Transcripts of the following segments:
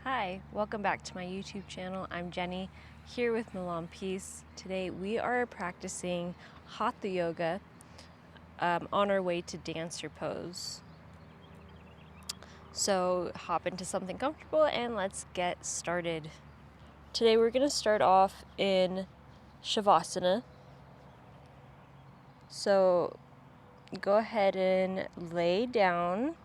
Hi, welcome back to my YouTube channel. I'm Jenny, here with Milan Peace. Today we are practicing Hatha Yoga on our way to dancer pose. So hop into something comfortable and let's get started. Today we're going to start off in Shavasana. So go ahead and lay down.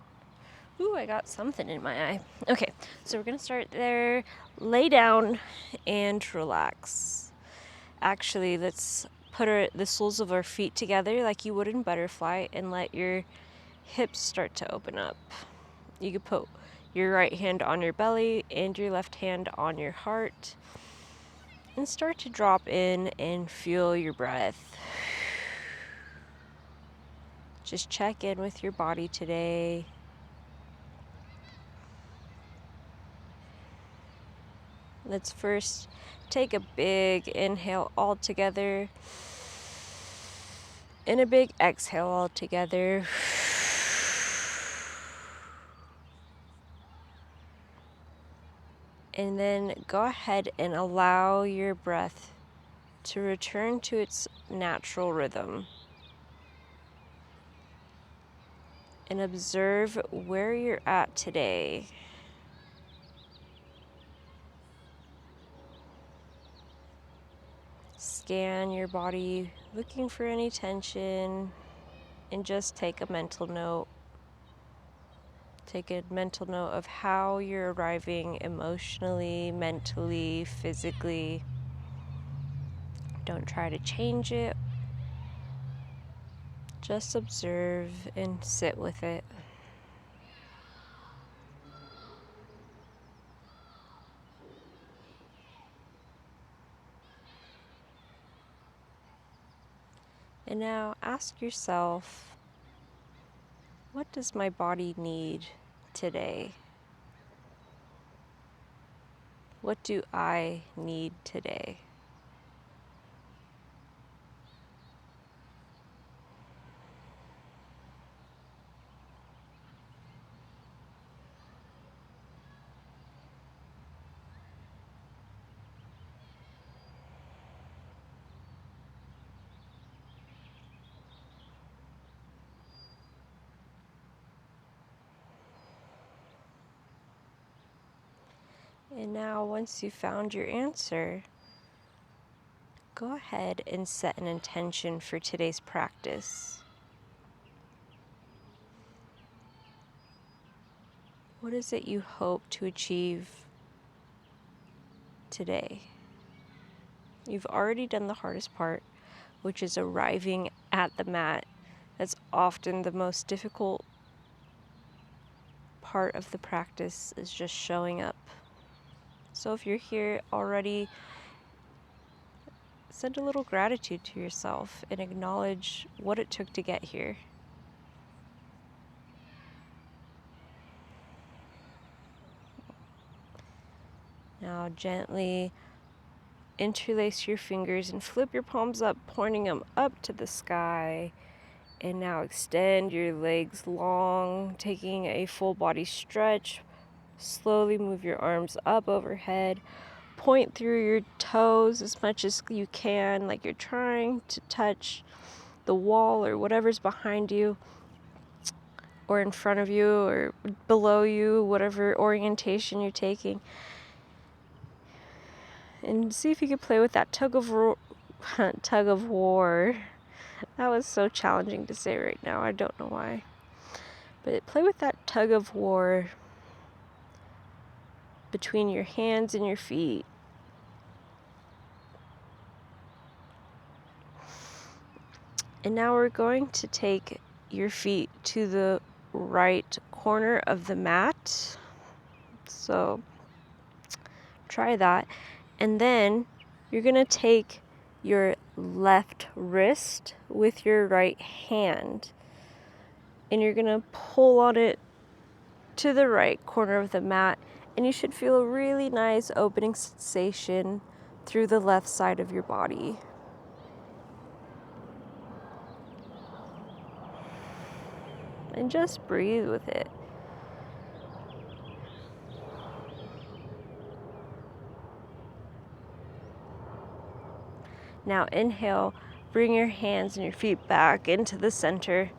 Ooh, I got something in my eye. Okay, so we're gonna start there. Lay down and relax. Actually, let's put the soles of our feet together like you would in butterfly and let your hips start to open up. You could put your right hand on your belly and your left hand on your heart and start to drop in and feel your breath. Just check in with your body today. Let's first take a big inhale all together and a big exhale all together. And then go ahead and allow your breath to return to its natural rhythm. And observe where you're at today. Scan your body, looking for any tension, and just take a mental note. Take a mental note of how you're arriving emotionally, mentally, physically. Don't try to change it. Just observe and sit with it. And now ask yourself, what does my body need today? What do I need today? And now once you've found your answer, go ahead and set an intention for today's practice. What is it you hope to achieve today? You've already done the hardest part, which is arriving at the mat. That's often the most difficult part of the practice, is just showing up. So if you're here already, send a little gratitude to yourself and acknowledge what it took to get here. Now gently interlace your fingers and flip your palms up, pointing them up to the sky. And now extend your legs long, taking a full body stretch. Slowly move your arms up overhead. Point through your toes as much as you can, like you're trying to touch the wall or whatever's behind you, or in front of you, or below you, whatever orientation you're taking. And see if you can play with that tug of war. That was so challenging to say right now. I don't know why. But play with that tug of war between your hands and your feet. And now we're going to take your feet to the right corner of the mat. So try that. And then you're going to take your left wrist with your right hand. And you're going to pull on it to the right corner of the mat. And you should feel a really nice opening sensation through the left side of your body. And just breathe with it. Now inhale, bring your hands and your feet back into the center.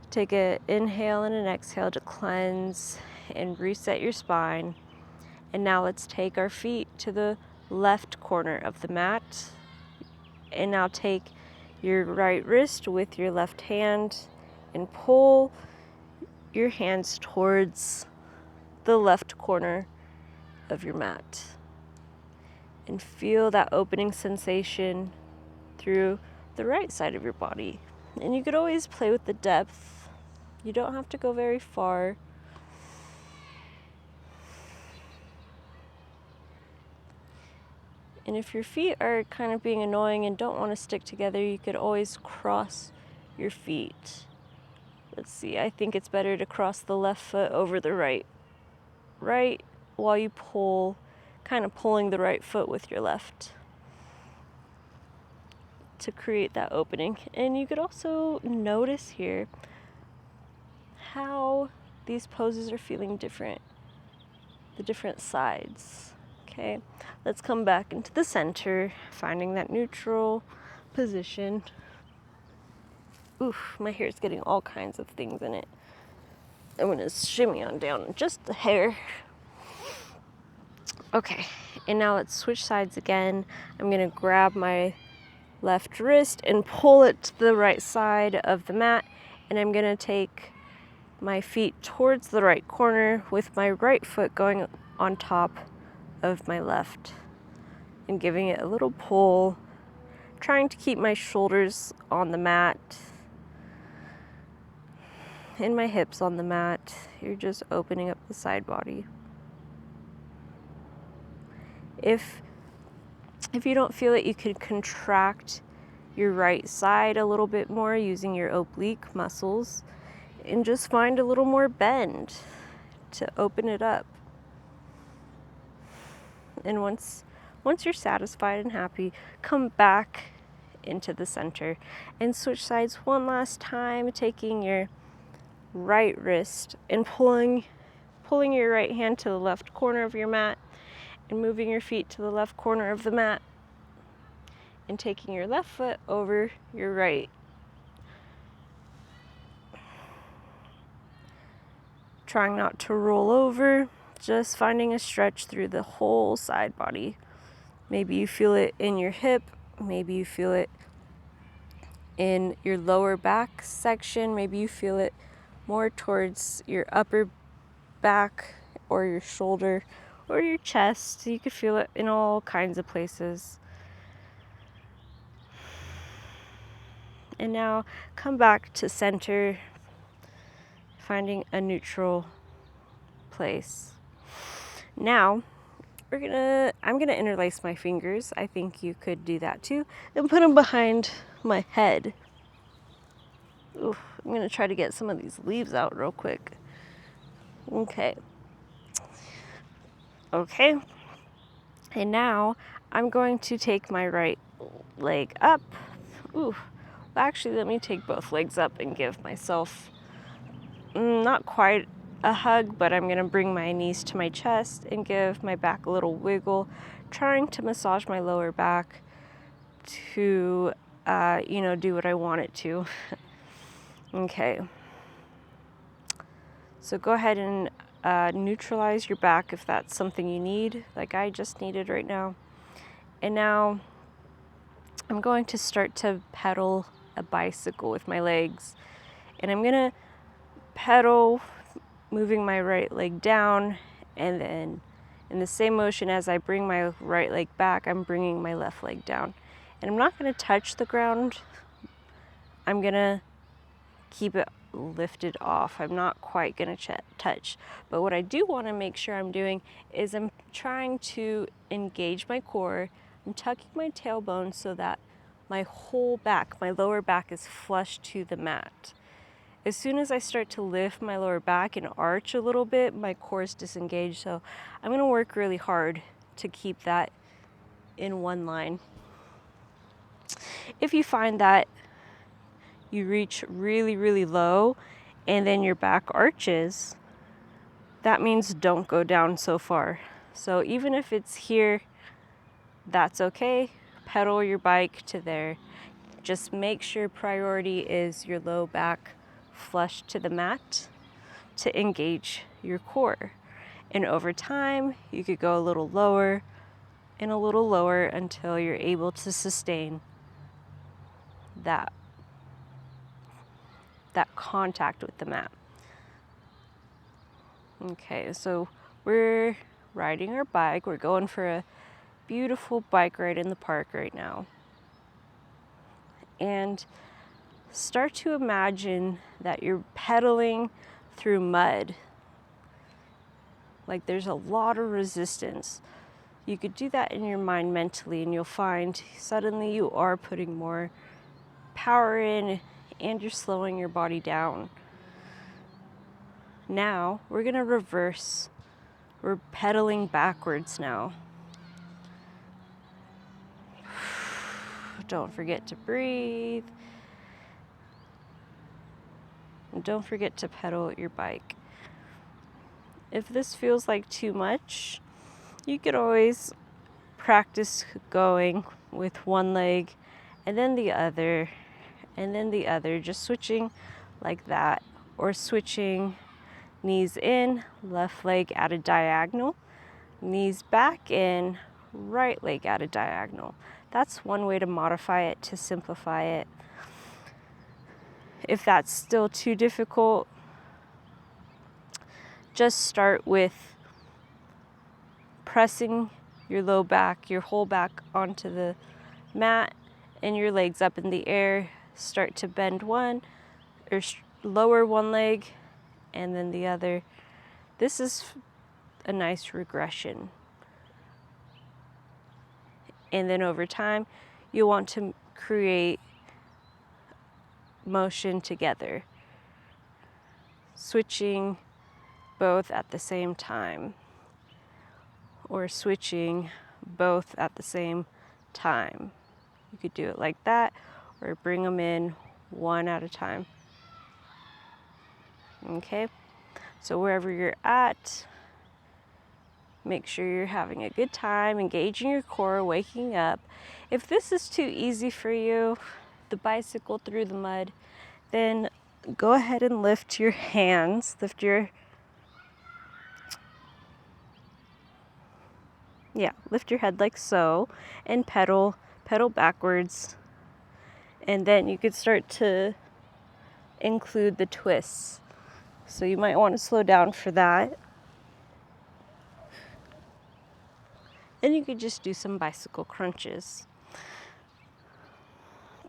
Take an inhale and an exhale to cleanse and reset your spine. And now let's take our feet to the left corner of the mat. And now take your right wrist with your left hand and pull your hands towards the left corner of your mat. And feel that opening sensation through the right side of your body. And you could always play with the depth. You don't have to go very far. And if your feet are kind of being annoying and don't want to stick together, you could always cross your feet. Let's see, I think it's better to cross the left foot over the right. Right while you pull, kind of pulling the right foot with your left to create that opening. And you could also notice here how these poses are feeling different, the different sides. Okay, let's come back into the center, finding that neutral position. Oof, my hair is getting all kinds of things in it. I'm gonna shimmy on down just the hair. Okay, and now let's switch sides again. I'm gonna grab my left wrist and pull it to the right side of the mat, and I'm gonna take my feet towards the right corner with my right foot going on top of my left and giving it a little pull, trying to keep my shoulders on the mat and my hips on the mat. You're just opening up the side body. If you don't feel it, you could contract your right side a little bit more using your oblique muscles and just find a little more bend to open it up. And once you're satisfied and happy, come back into the center and switch sides one last time, taking your right wrist and pulling your right hand to the left corner of your mat and moving your feet to the left corner of the mat and taking your left foot over your right. Trying not to roll over, just finding a stretch through the whole side body. Maybe you feel it in your hip, maybe you feel it in your lower back section, maybe you feel it more towards your upper back or your shoulder or your chest. You could feel it in all kinds of places. And now come back to center, finding a neutral place. Now I'm gonna interlace my fingers. I think you could do that too, and put them behind my head. Ooh, I'm gonna try to get some of these leaves out real quick. Okay. And now I'm going to take my right leg up. Ooh, actually, let me take both legs up and give myself not quite a hug, but I'm gonna bring my knees to my chest and give my back a little wiggle, trying to massage my lower back to, do what I want it to. Okay. So go ahead and neutralize your back if that's something you need, like I just needed right now. And now I'm going to start to pedal a bicycle with my legs. And I'm gonna pedal, moving my right leg down, and then in the same motion as I bring my right leg back, I'm bringing my left leg down. And I'm not gonna touch the ground. I'm gonna keep it lifted off. I'm not quite gonna touch. But what I do wanna make sure I'm doing is I'm trying to engage my core. I'm tucking my tailbone so that my whole back, my lower back, is flush to the mat. As soon as I start to lift my lower back and arch a little bit, my core is disengaged. So I'm gonna work really hard to keep that in one line. If you find that you reach really, really low and then your back arches, that means don't go down so far. So even if it's here That's okay. Pedal your bike to there. Just make sure priority is your low back flush to the mat to engage your core. And over time, you could go a little lower and a little lower until you're able to sustain that contact with the mat. Okay, so we're riding our bike. We're going for a beautiful bike ride in the park right now. And start to imagine that you're pedaling through mud. Like there's a lot of resistance. You could do that in your mind mentally, and you'll find suddenly you are putting more power in and you're slowing your body down. Now we're going to reverse. We're pedaling backwards now. Don't forget to breathe. And don't forget to pedal your bike. If this feels like too much, you could always practice going with one leg and then the other and then the other, just switching like that, or switching knees in, left leg at a diagonal, knees back in, right leg at a diagonal. That's one way to modify it, to simplify it. If that's still too difficult, just start with pressing your low back, your whole back onto the mat and your legs up in the air. Start to bend one or lower one leg and then the other. This is a nice regression. And then over time, you want to create motion together, switching both at the same time, or switching both at the same time. You could do it like that, or bring them in one at a time. Okay, so wherever you're at, make sure you're having a good time, engaging your core, waking up. If this is too easy for you, the bicycle through the mud, then go ahead and lift your hands, lift your head like so, and pedal backwards. And then you could start to include the twists. So you might want to slow down for that. And you could just do some bicycle crunches.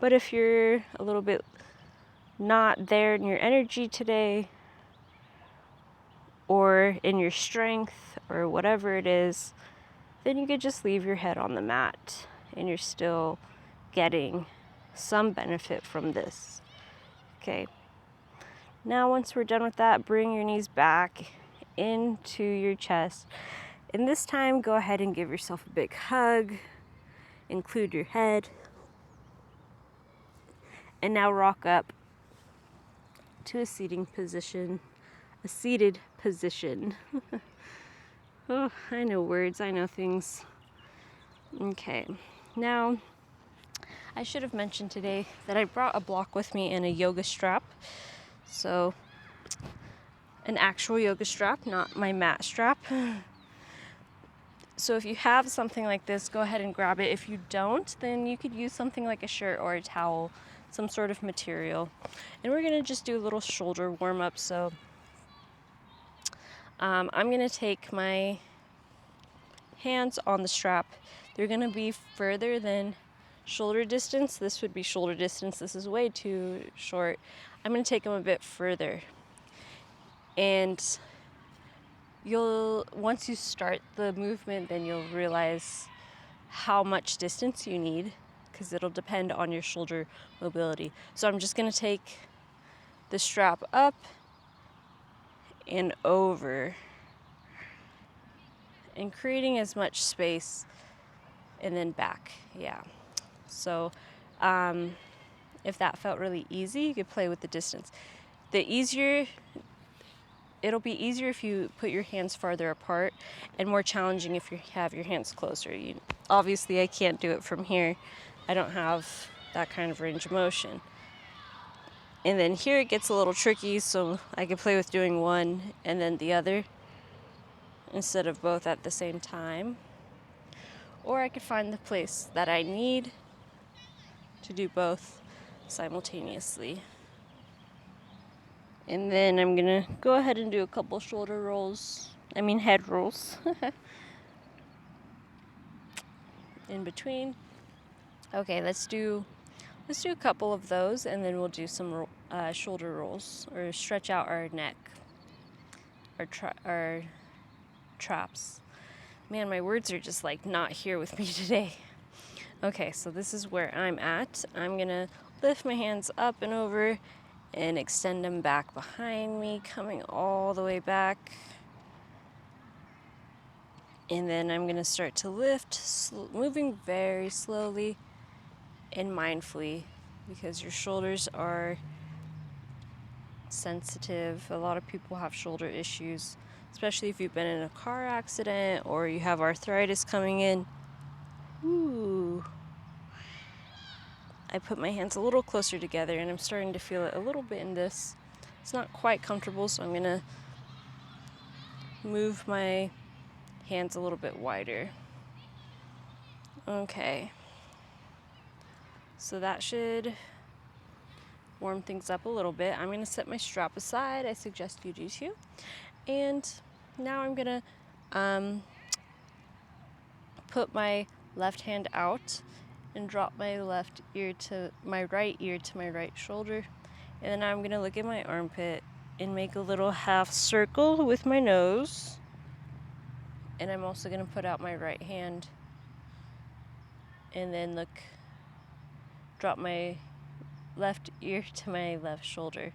But if you're a little bit not there in your energy today, or in your strength, or whatever it is, then you could just leave your head on the mat and you're still getting some benefit from this. Okay. Now once we're done with that, bring your knees back into your chest. And this time, go ahead and give yourself a big hug. Include your head. And now rock up to a seated position. Oh, I know words, I know things. Okay, now I should have mentioned today that I brought a block with me and a yoga strap. So, an actual yoga strap, not my mat strap. So if you have something like this, go ahead and grab it. If you don't, then you could use something like a shirt or a towel, some sort of material. And we're gonna just do a little shoulder warm up. So I'm gonna take my hands on the strap. They're gonna be further than shoulder distance. This would be shoulder distance. This is way too short. I'm gonna take them a bit further. And once you start the movement, then you'll realize how much distance you need, because it'll depend on your shoulder mobility. So I'm just gonna take the strap up and over, and creating as much space, and then back. Yeah. So if that felt really easy, you could play with the distance. The easier it'll be easier if you put your hands farther apart, and more challenging if you have your hands closer. Obviously, I can't do it from here. I don't have that kind of range of motion. And then here it gets a little tricky, so I can play with doing one and then the other instead of both at the same time. Or I could find the place that I need to do both simultaneously. And then I'm gonna go ahead and do a couple shoulder rolls, head rolls in between. Okay, let's do a couple of those, and then we'll do some shoulder rolls, or stretch out our neck, our traps. Man, my words are just like not here with me today. Okay, so this is where I'm at. I'm gonna lift my hands up and over and extend them back behind me, coming all the way back. And then I'm gonna start to lift, moving very slowly and mindfully, because your shoulders are sensitive. A lot of people have shoulder issues, especially if you've been in a car accident or you have arthritis coming in. Ooh. I put my hands a little closer together, and I'm starting to feel it a little bit in this. It's not quite comfortable, so I'm gonna move my hands a little bit wider. Okay. So that should warm things up a little bit. I'm gonna set my strap aside. I suggest you do too. And now I'm gonna put my left hand out and drop my left ear to my right ear to my right shoulder. And then I'm gonna look at my armpit and make a little half circle with my nose. And I'm also gonna put out my right hand and then drop my left ear to my left shoulder.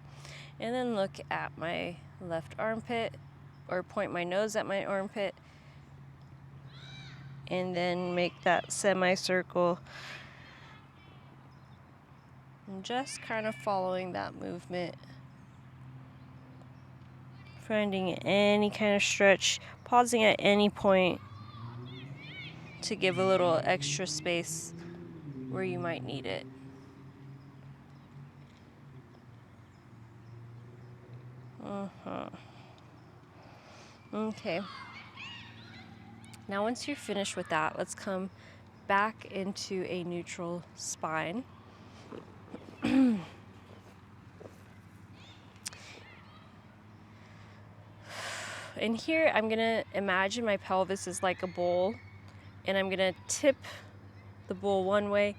And then look at my left armpit, or point my nose at my armpit, and then make that semicircle. And just kind of following that movement. Finding any kind of stretch, pausing at any point to give a little extra space where you might need it. Okay. Now once you're finished with that, let's come back into a neutral spine. And here I'm gonna imagine my pelvis is like a bowl, and I'm gonna tip the bowl one way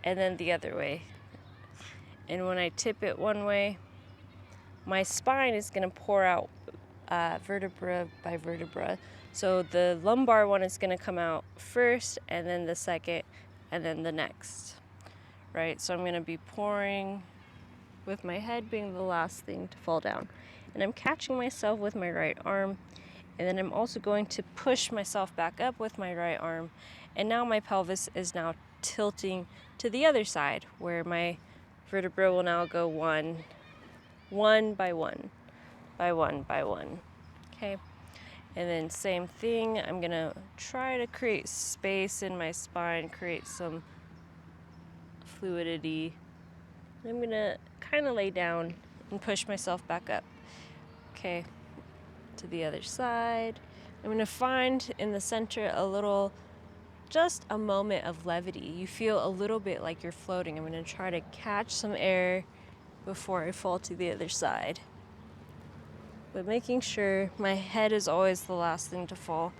and then the other way. And when I tip it one way, my spine is gonna pour out vertebra by vertebra. So the lumbar one is gonna come out first, and then the second, and then the next, right? So I'm gonna be pouring with my head being the last thing to fall down. And I'm catching myself with my right arm, and then I'm also going to push myself back up with my right arm. And now my pelvis is now tilting to the other side, where my vertebra will now go one by one, by one by one. Okay, and then same thing, I'm gonna try to create space in my spine, create some fluidity. I'm gonna kind of lay down and push myself back up. Okay, to the other side. I'm gonna find in the center just a moment of levity. You feel a little bit like you're floating. I'm gonna try to catch some air before I fall to the other side. But making sure my head is always the last thing to fall.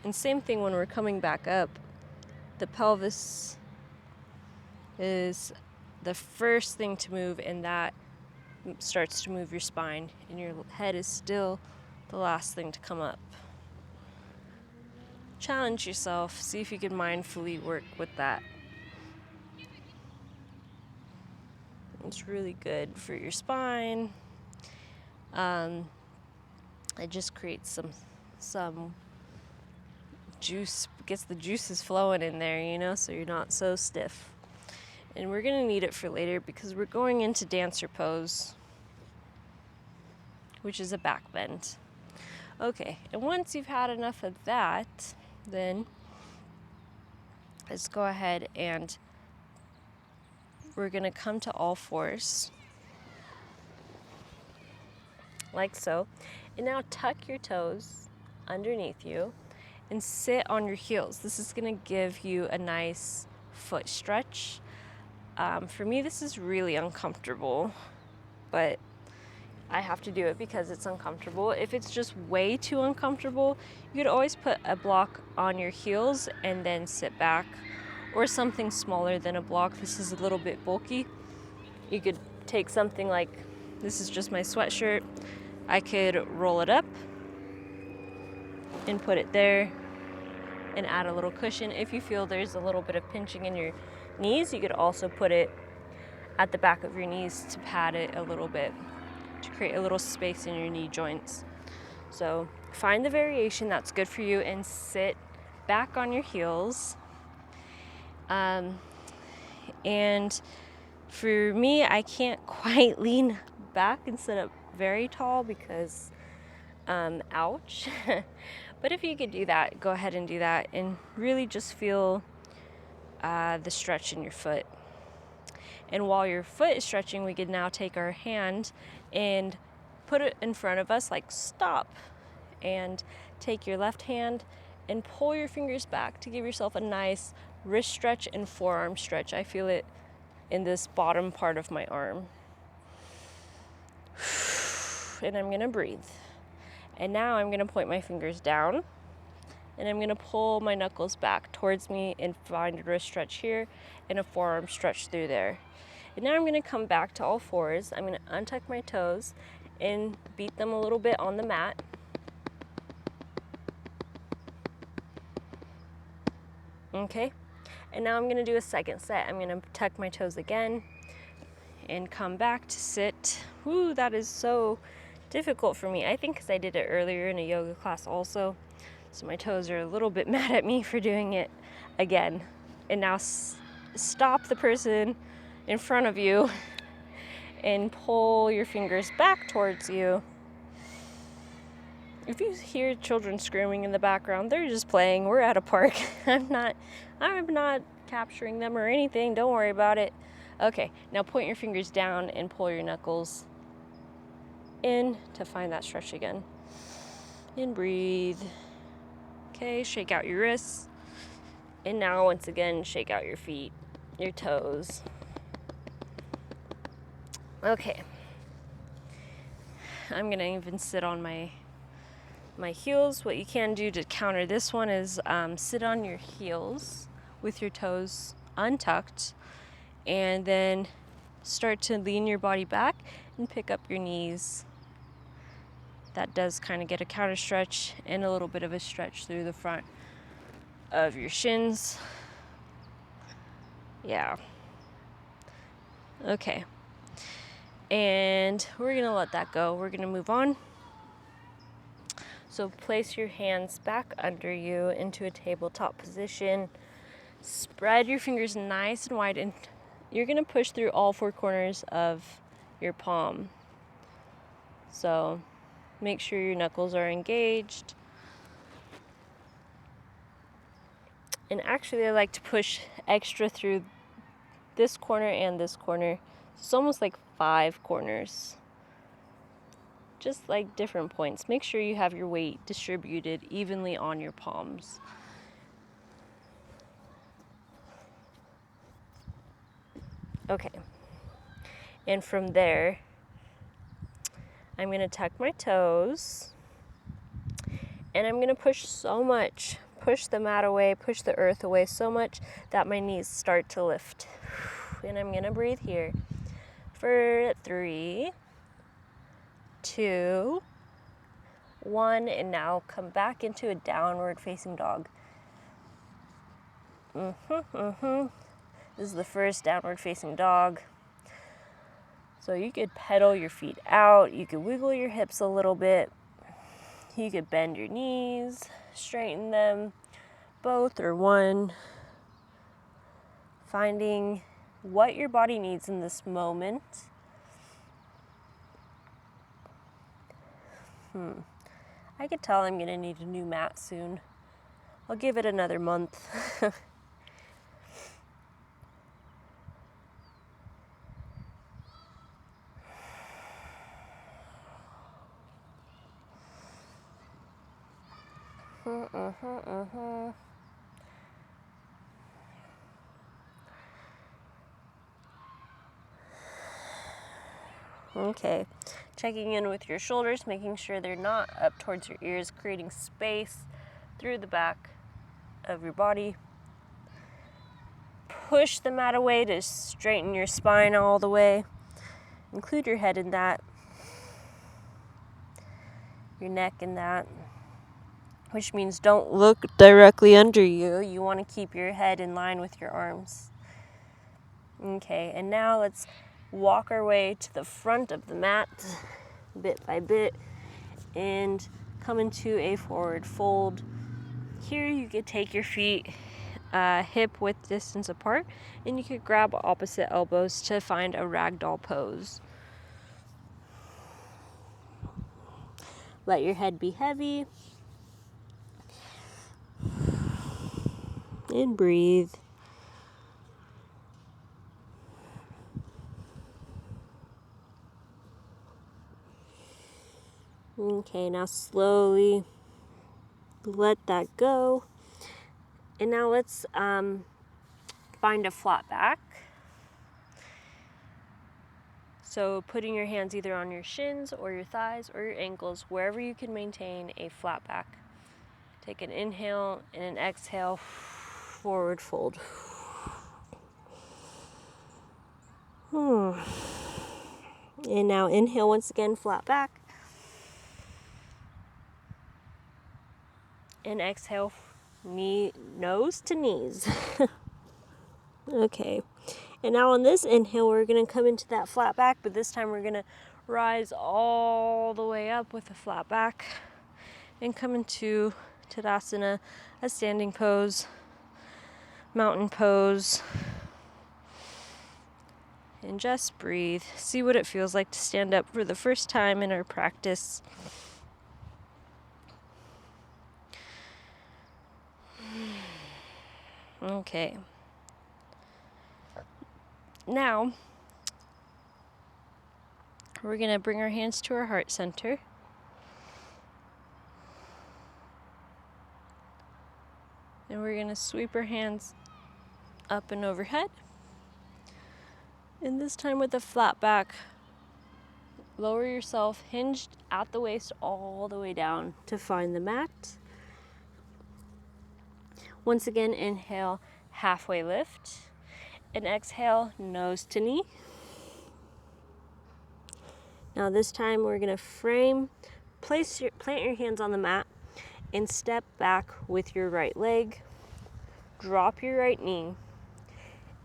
And same thing when we're coming back up. The pelvis is the first thing to move, and that starts to move your spine, and your head is still the last thing to come up. Challenge yourself, see if you can mindfully work with that. It's really good for your spine. It just creates some juice, gets the juices flowing in there, so you're not so stiff. And we're gonna need it for later because we're going into dancer pose. which is a back bend. Okay, and once you've had enough of that, then let's go ahead and we're gonna come to all fours, like so. And now tuck your toes underneath you and sit on your heels. This is gonna give you a nice foot stretch. For me, this is really uncomfortable, but I have to do it because it's uncomfortable. If it's just way too uncomfortable, you could always put a block on your heels and then sit back, or something smaller than a block. This is a little bit bulky. You could take something like, this is just my sweatshirt. I could roll it up and put it there and add a little cushion. If you feel there's a little bit of pinching in your knees, you could also put it at the back of your knees to pad it a little bit, to create a little space in your knee joints. So find the variation that's good for you and sit back on your heels. And for me, I can't quite lean back and sit up very tall because ouch. But if you could do that, go ahead and do that and really just feel the stretch in your foot. And while your foot is stretching, we could now take our hand and put it in front of us, like stop, and take your left hand and pull your fingers back to give yourself a nice wrist stretch and forearm stretch. I feel it in this bottom part of my arm. And I'm gonna breathe. And now I'm gonna point my fingers down and I'm gonna pull my knuckles back towards me and find a wrist stretch here and a forearm stretch through there. And now I'm gonna come back to all fours. I'm gonna untuck my toes and beat them a little bit on the mat. Okay, and now I'm gonna do a second set. I'm gonna tuck my toes again and come back to sit. Woo, that is so difficult for me. I think because I did it earlier in a yoga class also. So my toes are a little bit mad at me for doing it again. And now stop the person in front of you and pull your fingers back towards you. If you hear children screaming in the background, they're just playing. We're at a park. I'm not capturing them or anything. Don't worry about it. Okay, now point your fingers down and pull your knuckles in to find that stretch again. And breathe. Okay, shake out your wrists. And now once again, shake out your feet, your toes. Okay. I'm gonna even sit on my heels. What you can do to counter this one is sit on your heels with your toes untucked and then start to lean your body back and pick up your knees. That does kind of get a counter stretch and a little bit of a stretch through the front of your shins. Yeah. Okay. And we're gonna let that go. We're gonna move on. So place your hands back under you into a tabletop position. Spread your fingers nice and wide, and you're gonna push through all four corners of your palm. So make sure your knuckles are engaged. And actually I like to push extra through this corner and this corner. It's almost like 5 corners. Just like different points. Make sure you have your weight distributed evenly on your palms. Okay. And from there, I'm gonna tuck my toes and I'm gonna push so much, push the mat away, push the earth away so much that my knees start to lift. And I'm gonna breathe here for 3, 2, 1, and now come back into a downward facing dog. This is the first downward facing dog. So you could pedal your feet out, you could wiggle your hips a little bit, you could bend your knees, straighten them, both or one. Finding what your body needs in this moment. I could tell I'm gonna need a new mat soon. I'll give it another month. Okay, checking in with your shoulders, making sure they're not up towards your ears, creating space through the back of your body. Push the mat away to straighten your spine all the way. Include your head in that, your neck in that, which means don't look directly under you. You want to keep your head in line with your arms. Okay, and now let's walk our way to the front of the mat, bit by bit, and come into a forward fold. Here you could take your feet hip width distance apart, and you could grab opposite elbows to find a ragdoll pose. Let your head be heavy, and breathe. Okay, now slowly let that go. And now let's find a flat back. So putting your hands either on your shins or your thighs or your ankles, wherever you can maintain a flat back. Take an inhale and an exhale, forward fold. And now inhale once again, flat back. And exhale, nose to knees. Okay. And now on this inhale, we're going to come into that flat back, but this time we're going to rise all the way up with a flat back and come into Tadasana, a standing pose, mountain pose. And just breathe. See what it feels like to stand up for the first time in our practice. Okay. Now, we're going to bring our hands to our heart center. And we're going to sweep our hands up and overhead. And this time with a flat back, lower yourself hinged at the waist all the way down to find the mat. Once again, inhale, halfway lift. And exhale, nose to knee. Now this time we're going to plant your hands on the mat and step back with your right leg. Drop your right knee.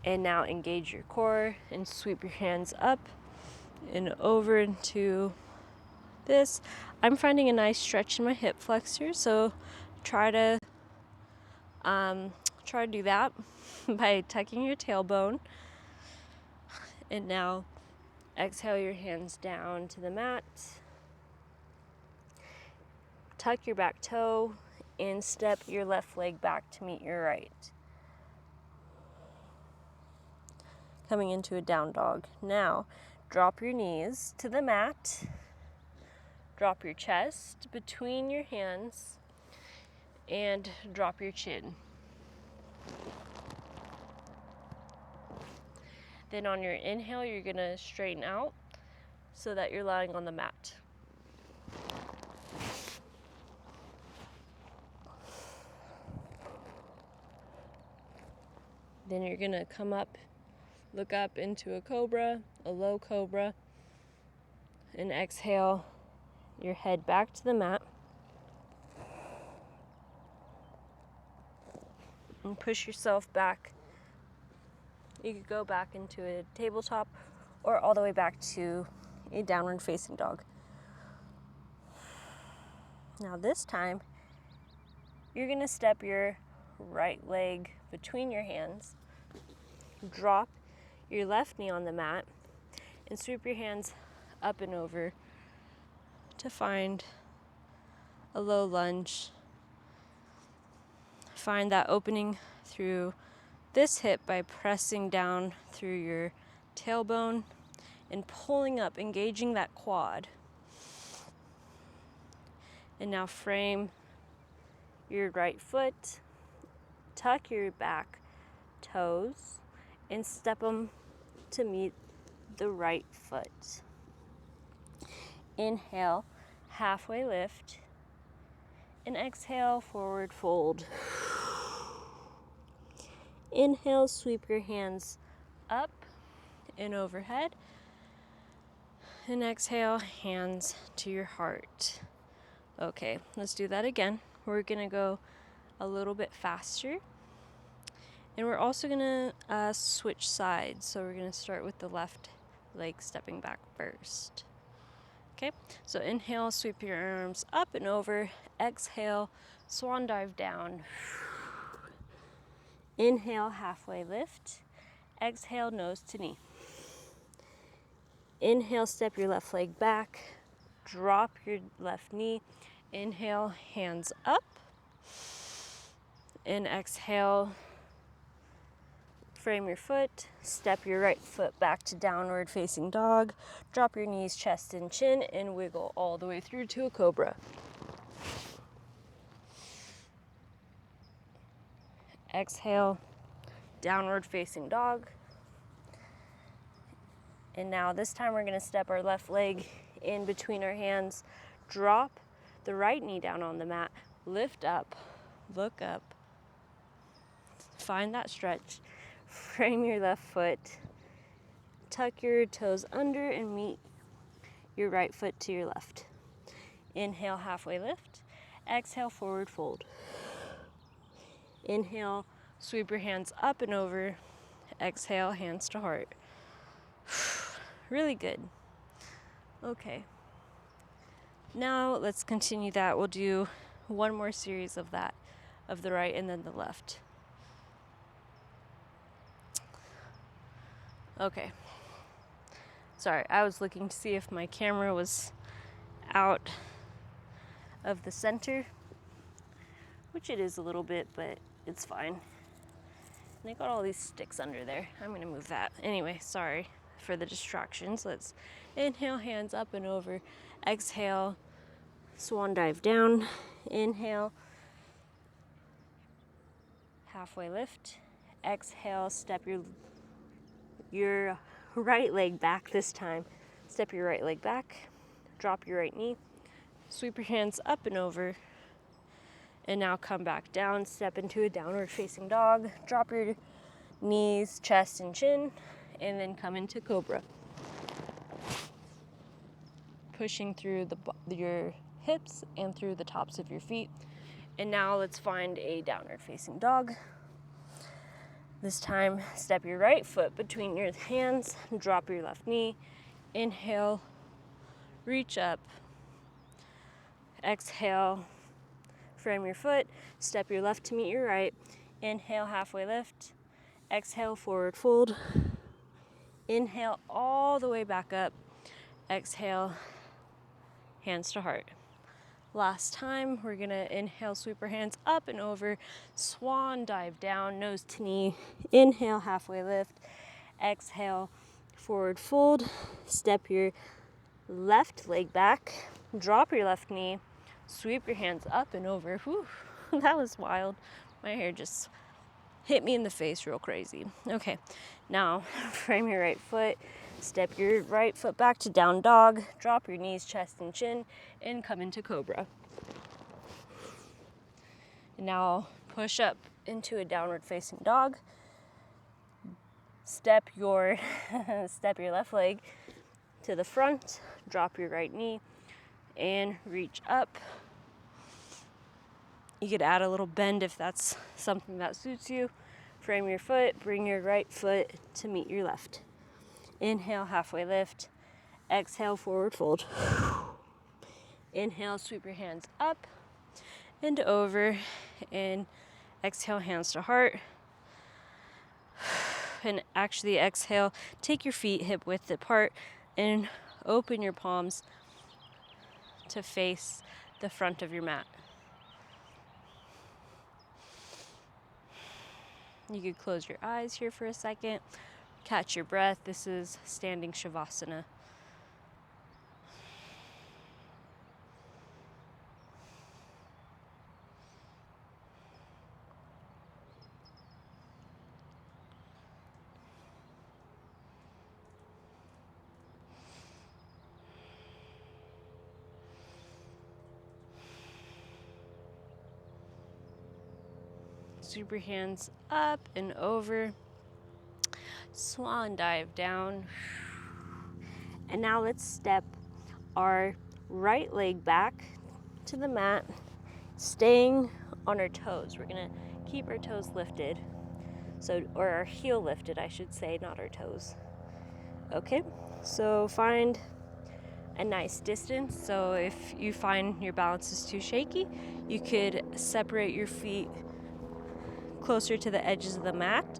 And now engage your core and sweep your hands up and over into this. I'm finding a nice stretch in my hip flexors, so try to do that by tucking your tailbone. And now exhale your hands down to the mat. Tuck your back toe and step your left leg back to meet your right. Coming into a down dog. Now, drop your knees to the mat. Drop your chest between your hands and drop your chin. Then on your inhale, you're going to straighten out so that you're lying on the mat. Then you're going to come up, look up into a cobra, a low cobra, and exhale your head back to the mat. And push yourself back. You could go back into a tabletop or all the way back to a downward facing dog. Now this time, you're going to step your right leg between your hands, drop your left knee on the mat, and sweep your hands up and over to find a low lunge. Find that opening through this hip by pressing down through your tailbone and pulling up, engaging that quad. And now frame your right foot, tuck your back toes, and step them to meet the right foot. Inhale, halfway lift, and exhale, forward fold. Inhale, sweep your hands up and overhead. And exhale, hands to your heart. Okay, let's do that again. We're gonna go a little bit faster. And we're also gonna switch sides. So we're gonna start with the left leg stepping back first. Okay, so inhale, sweep your arms up and over. Exhale, swan dive down. Inhale, halfway lift. Exhale, nose to knee. Inhale, step your left leg back. Drop your left knee. Inhale, hands up. And exhale, frame your foot. Step your right foot back to downward facing dog. Drop your knees, chest and chin, and wiggle all the way through to a cobra. Exhale, downward facing dog. And now this time we're gonna step our left leg in between our hands, drop the right knee down on the mat, lift up, look up, find that stretch, frame your left foot, tuck your toes under and meet your right foot to your left. Inhale, halfway lift. Exhale, forward fold. Inhale, sweep your hands up and over. Exhale, hands to heart. Really good. Okay. Now let's continue that. We'll do one more series of that, of the right and then the left. Okay. Sorry, I was looking to see if my camera was out of the center, which it is a little bit, but it's fine. And I got all these sticks under there. I'm gonna move that. Anyway, sorry for the distractions. Let's inhale, hands up and over. Exhale, swan dive down. Inhale, halfway lift. Exhale, step your right leg back this time. Step your right leg back. Drop your right knee. Sweep your hands up and over. And now come back down. Step into a downward facing dog. Drop your knees, chest and chin. And then come into cobra. Pushing through your hips and through the tops of your feet. And now let's find a downward facing dog. This time, step your right foot between your hands, drop your left knee. Inhale, reach up. Exhale, frame your foot, step your left to meet your right. Inhale, halfway lift. Exhale, forward fold. Inhale all the way back up. Exhale, hands to heart. Last time, we're gonna inhale, sweep our hands up and over, swan dive down, nose to knee. Inhale, halfway lift. Exhale, forward fold. Step your left leg back, drop your left knee, sweep your hands up and over. Whew, that was wild. My hair just hit me in the face real crazy. Okay, now frame your right foot, step your right foot back to down dog, drop your knees, chest and chin, and come into cobra. And now push up into a downward facing dog. Step your left leg to the front, drop your right knee, and reach up. You could add a little bend if that's something that suits you. Frame your foot, bring your right foot to meet your left. Inhale, halfway lift. Exhale, forward fold. Inhale, sweep your hands up and over. And exhale, hands to heart. And actually exhale, take your feet hip width apart and open your palms to face the front of your mat. You could close your eyes here for a second, catch your breath. This is standing Shavasana. Sweep your hands up and over. Swan dive down. And now let's step our right leg back to the mat, staying on our toes. We're gonna keep our toes lifted. Or our heel lifted, I should say, not our toes. Okay, so find a nice distance. So if you find your balance is too shaky, you could separate your feet closer to the edges of the mat.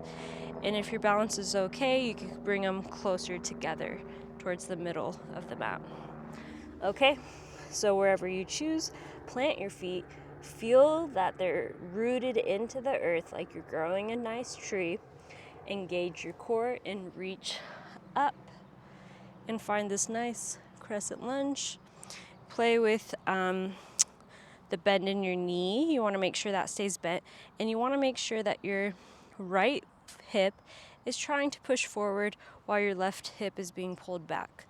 And if your balance is okay, you can bring them closer together towards the middle of the mat. Okay, so wherever you choose, plant your feet. Feel that they're rooted into the earth like you're growing a nice tree. Engage your core and reach up and find this nice crescent lunge. Play with the bend in your knee. You want to make sure that stays bent, and you want to make sure that your right hip is trying to push forward while your left hip is being pulled back.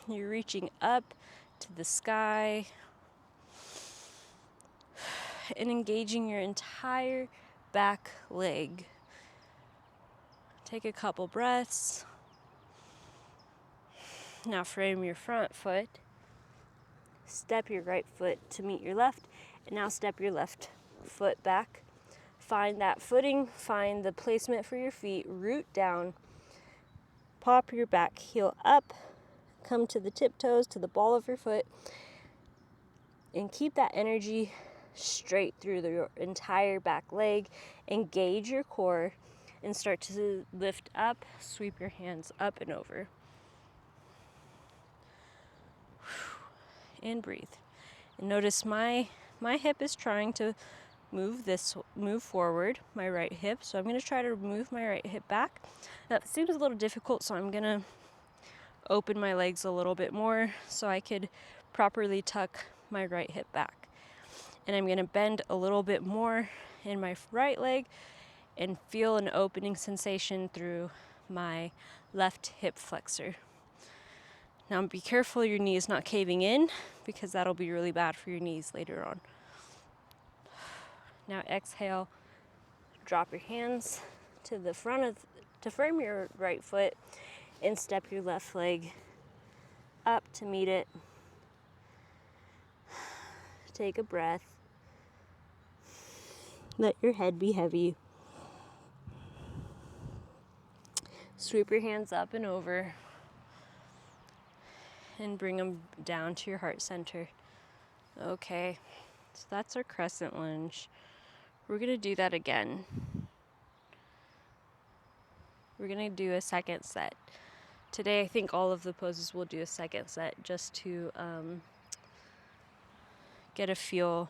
You're reaching up to the sky and engaging your entire back leg. Take a couple breaths. Now frame your front foot. Step your right foot to meet your left, and now step your left foot back. Find that footing, find the placement for your feet, root down, pop your back heel up, come to the tiptoes, to the ball of your foot, and keep that energy straight through your entire back leg. Engage your core and start to lift up, sweep your hands up and over. And breathe. And notice my hip is trying to move forward, my right hip. So I'm going to try to move my right hip back. That seems a little difficult, so I'm going to open my legs a little bit more so I could properly tuck my right hip back. And I'm going to bend a little bit more in my right leg and feel an opening sensation through my left hip flexor. Now be careful your knee is not caving in, because that'll be really bad for your knees later on. Now exhale, drop your hands to the front to frame your right foot, and step your left leg up to meet it. Take a breath. Let your head be heavy. Sweep your hands up and over, and bring them down to your heart center. Okay, so that's our crescent lunge. We're going to do that again. We're going to do a second set. Today I think all of the poses will do a second set just to get a feel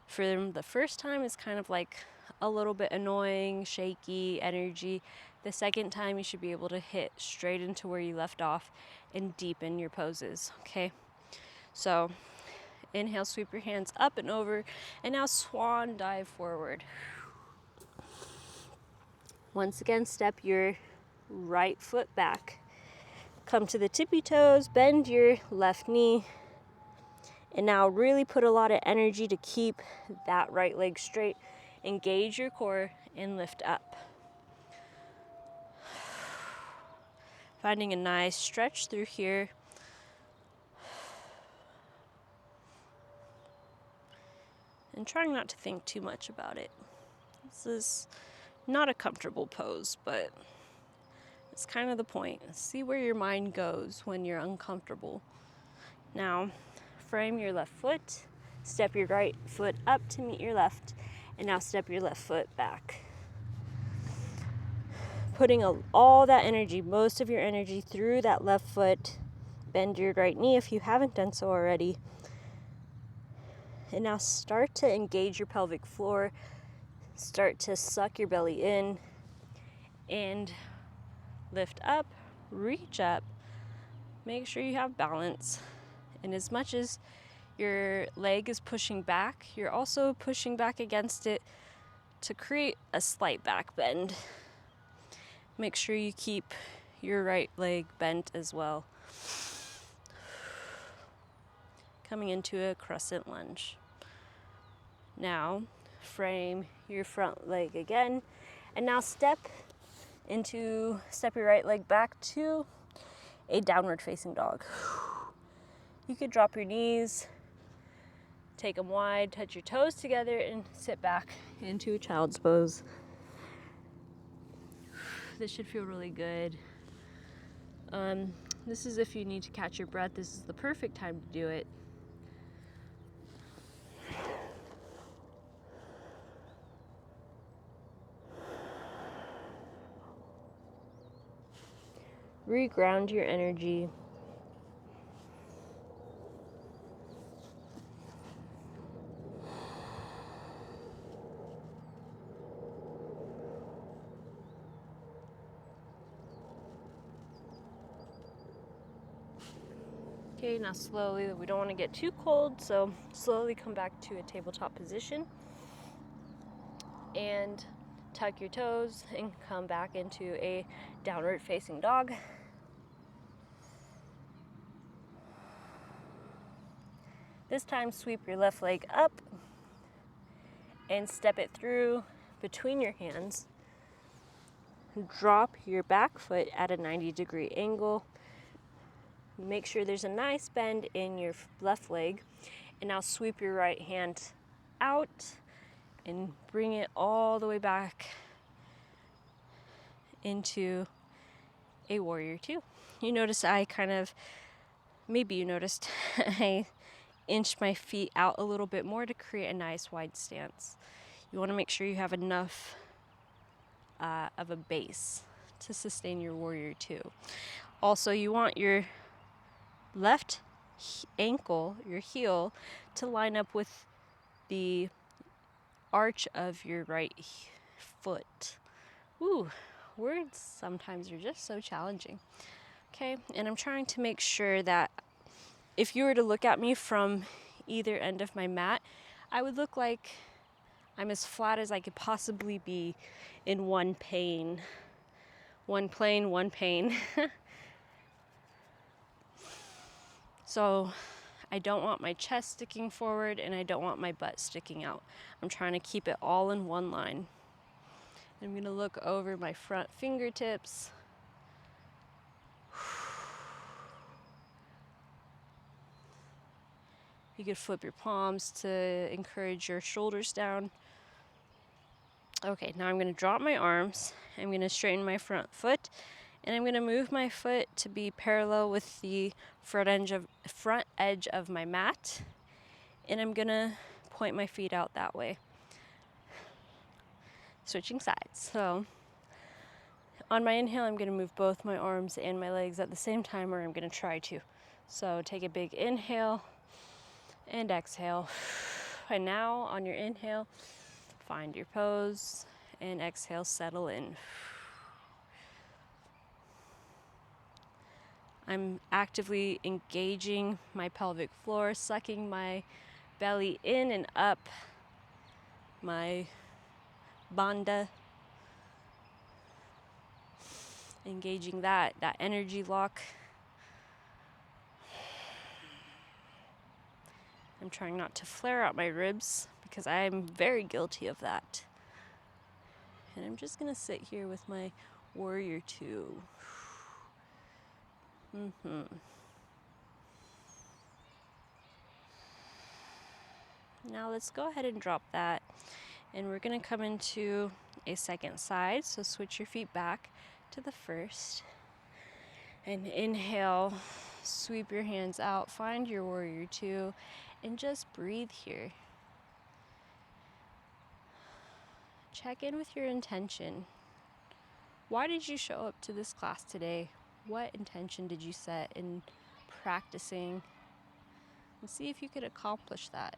for them. The first time is kind of like a little bit annoying, shaky energy. The second time you should be able to hit straight into where you left off and deepen your poses, okay? So inhale, sweep your hands up and over, and now swan dive forward. Once again, step your right foot back. Come to the tippy toes, bend your left knee, and now really put a lot of energy to keep that right leg straight. Engage your core and lift up. Finding a nice stretch through here. And trying not to think too much about it. This is not a comfortable pose, but it's kind of the point. See where your mind goes when you're uncomfortable. Now, frame your left foot, step your right foot up to meet your left, and now step your left foot back. Putting all that energy, most of your energy through that left foot. Bend your right knee if you haven't done so already. And now start to engage your pelvic floor. Start to suck your belly in and lift up, reach up. Make sure you have balance. And as much as your leg is pushing back, you're also pushing back against it to create a slight back bend. Make sure you keep your right leg bent as well. Coming into a crescent lunge. Now, frame your front leg again, and now step your right leg back to a downward facing dog. You could drop your knees, take them wide, touch your toes together, and sit back into a child's pose. This should feel really good. This is if you need to catch your breath. This is the perfect time to do it. Reground your energy. Okay, now slowly, we don't want to get too cold, so slowly come back to a tabletop position and tuck your toes and come back into a downward facing dog. This time, sweep your left leg up and step it through between your hands. Drop your back foot at a 90-degree angle. Make sure there's a nice bend in your left leg. And now sweep your right hand out and bring it all the way back into a warrior two. You notice maybe you noticed I inched my feet out a little bit more to create a nice wide stance. You want to make sure you have enough of a base to sustain your warrior two. Also, you want your left ankle, your heel, to line up with the arch of your right foot. Ooh, words sometimes are just so challenging. Okay, and I'm trying to make sure that if you were to look at me from either end of my mat, I would look like I'm as flat as I could possibly be in one plane. One pain. So I don't want my chest sticking forward and I don't want my butt sticking out. I'm trying to keep it all in one line. I'm going to look over my front fingertips. You could flip your palms to encourage your shoulders down. Okay, now I'm going to drop my arms. I'm going to straighten my front foot, and I'm going to move my foot to be parallel with the front edge of my mat, and I'm going to point my feet out that way. Switching sides. So on my inhale, I'm going to move both my arms and my legs at the same time, or I'm going to try to. So take a big inhale and exhale. And now on your inhale, find your pose, and exhale, settle in. I'm actively engaging my pelvic floor, sucking my belly in and up my bandha, engaging that energy lock. I'm trying not to flare out my ribs because I'm very guilty of that. And I'm just going to sit here with my warrior two. Now let's go ahead and drop that. And we're going to come into a second side. So switch your feet back to the first. And inhale, sweep your hands out, find your warrior two, and just breathe here. Check in with your intention. Why did you show up to this class today? What intention did you set in practicing? And see if you could accomplish that.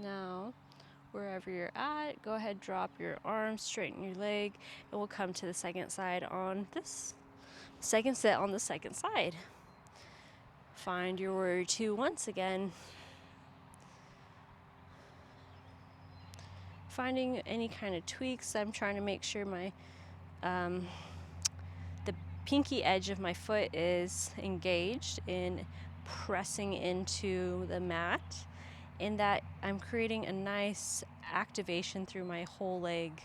Now, wherever you're at, go ahead, drop your arms, straighten your leg, and we'll come to the second side on this second set on the second side. Find your warrior two once again. Finding any kind of tweaks. I'm trying to make sure my the pinky edge of my foot is engaged in pressing into the mat, and that I'm creating a nice activation through my whole leg.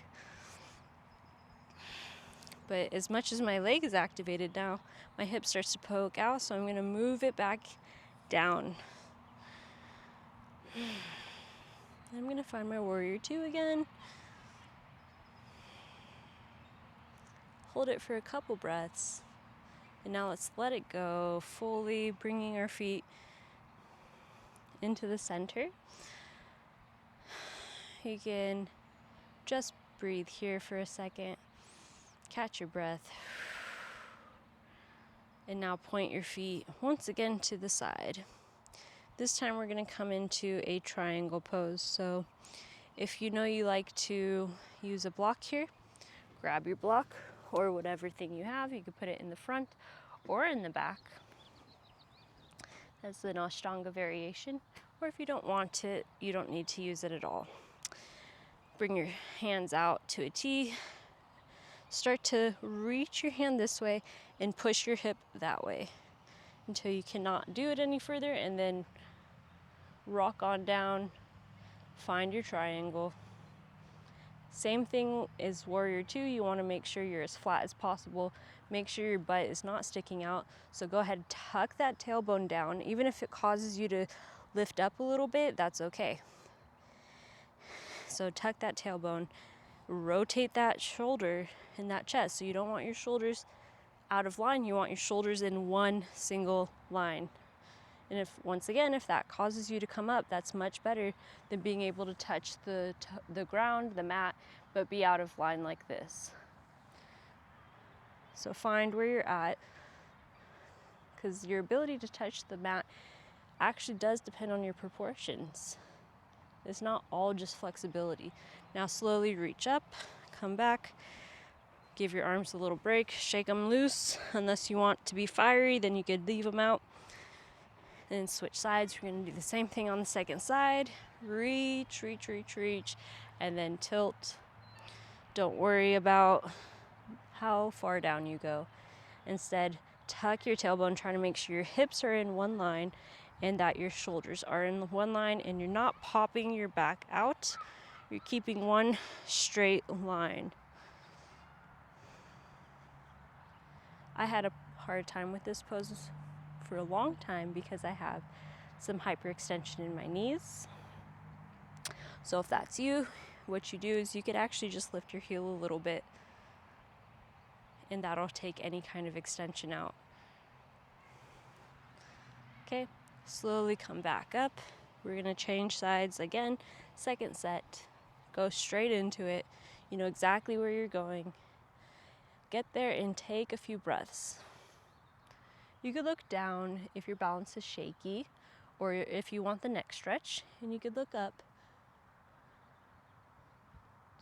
But as much as my leg is activated now, my hip starts to poke out, so I'm going to move it back down. I'm going to find my warrior two again. Hold it for a couple breaths. And now let's let it go, fully bringing our feet into the center. You can just breathe here for a second. Catch your breath. And now point your feet once again to the side. This time we're going to come into a triangle pose. So if you know you like to use a block here, grab your block or whatever thing you have. You can put it in the front or in the back. That's an Ashtanga variation. Or if you don't want it, you don't need to use it at all. Bring your hands out to a T. Start to reach your hand this way and push your hip that way until you cannot do it any further, and then rock on down, find your triangle. Same thing as warrior two. You want to make sure you're as flat as possible. Make sure your butt is not sticking out. So go ahead, tuck that tailbone down. Even if it causes you to lift up a little bit, that's okay. So tuck that tailbone, rotate that shoulder and that chest. So you don't want your shoulders out of line. You want your shoulders in one single line. And once again, if that causes you to come up, that's much better than being able to touch the ground, the mat, but be out of line like this. So find where you're at, because your ability to touch the mat actually does depend on your proportions. It's not all just flexibility. Now slowly reach up, come back, give your arms a little break, shake them loose. Unless you want to be fiery, then you could leave them out. Then switch sides. We're going to do the same thing on the second side. Reach, reach, reach, reach, and then tilt. Don't worry about how far down you go. Instead, tuck your tailbone, trying to make sure your hips are in one line and that your shoulders are in one line, and you're not popping your back out. You're keeping one straight line. I had a hard time with this pose for a long time because I have some hyperextension in my knees. So if that's you, what you do is you could actually just lift your heel a little bit, and that'll take any kind of extension out. Okay, slowly come back up. We're gonna change sides again. Second set, go straight into it. You know exactly where you're going. Get there and take a few breaths. You could look down if your balance is shaky, or if you want the neck stretch, and you could look up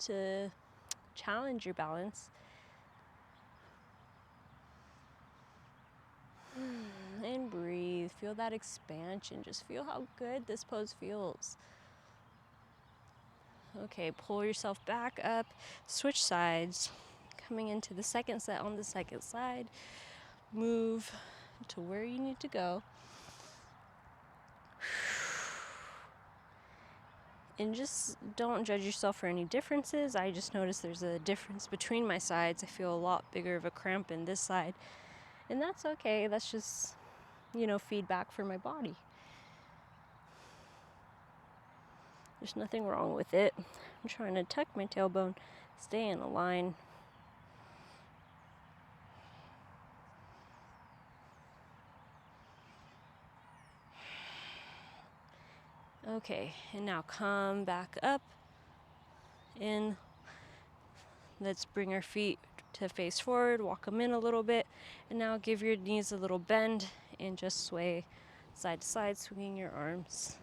to challenge your balance. And breathe. Feel that expansion. Just feel how good this pose feels. Okay, pull yourself back up. Switch sides. Coming into the second set on the second side. Move to where you need to go. And just don't judge yourself for any differences. I just noticed there's a difference between my sides. I feel a lot bigger of a cramp in this side. And that's okay. That's just, feedback for my body. There's nothing wrong with it. I'm trying to tuck my tailbone, stay in a line. Okay, and now come back up. In. Let's bring our feet to face forward, walk them in a little bit, and now give your knees a little bend and just sway side to side, swinging your arms.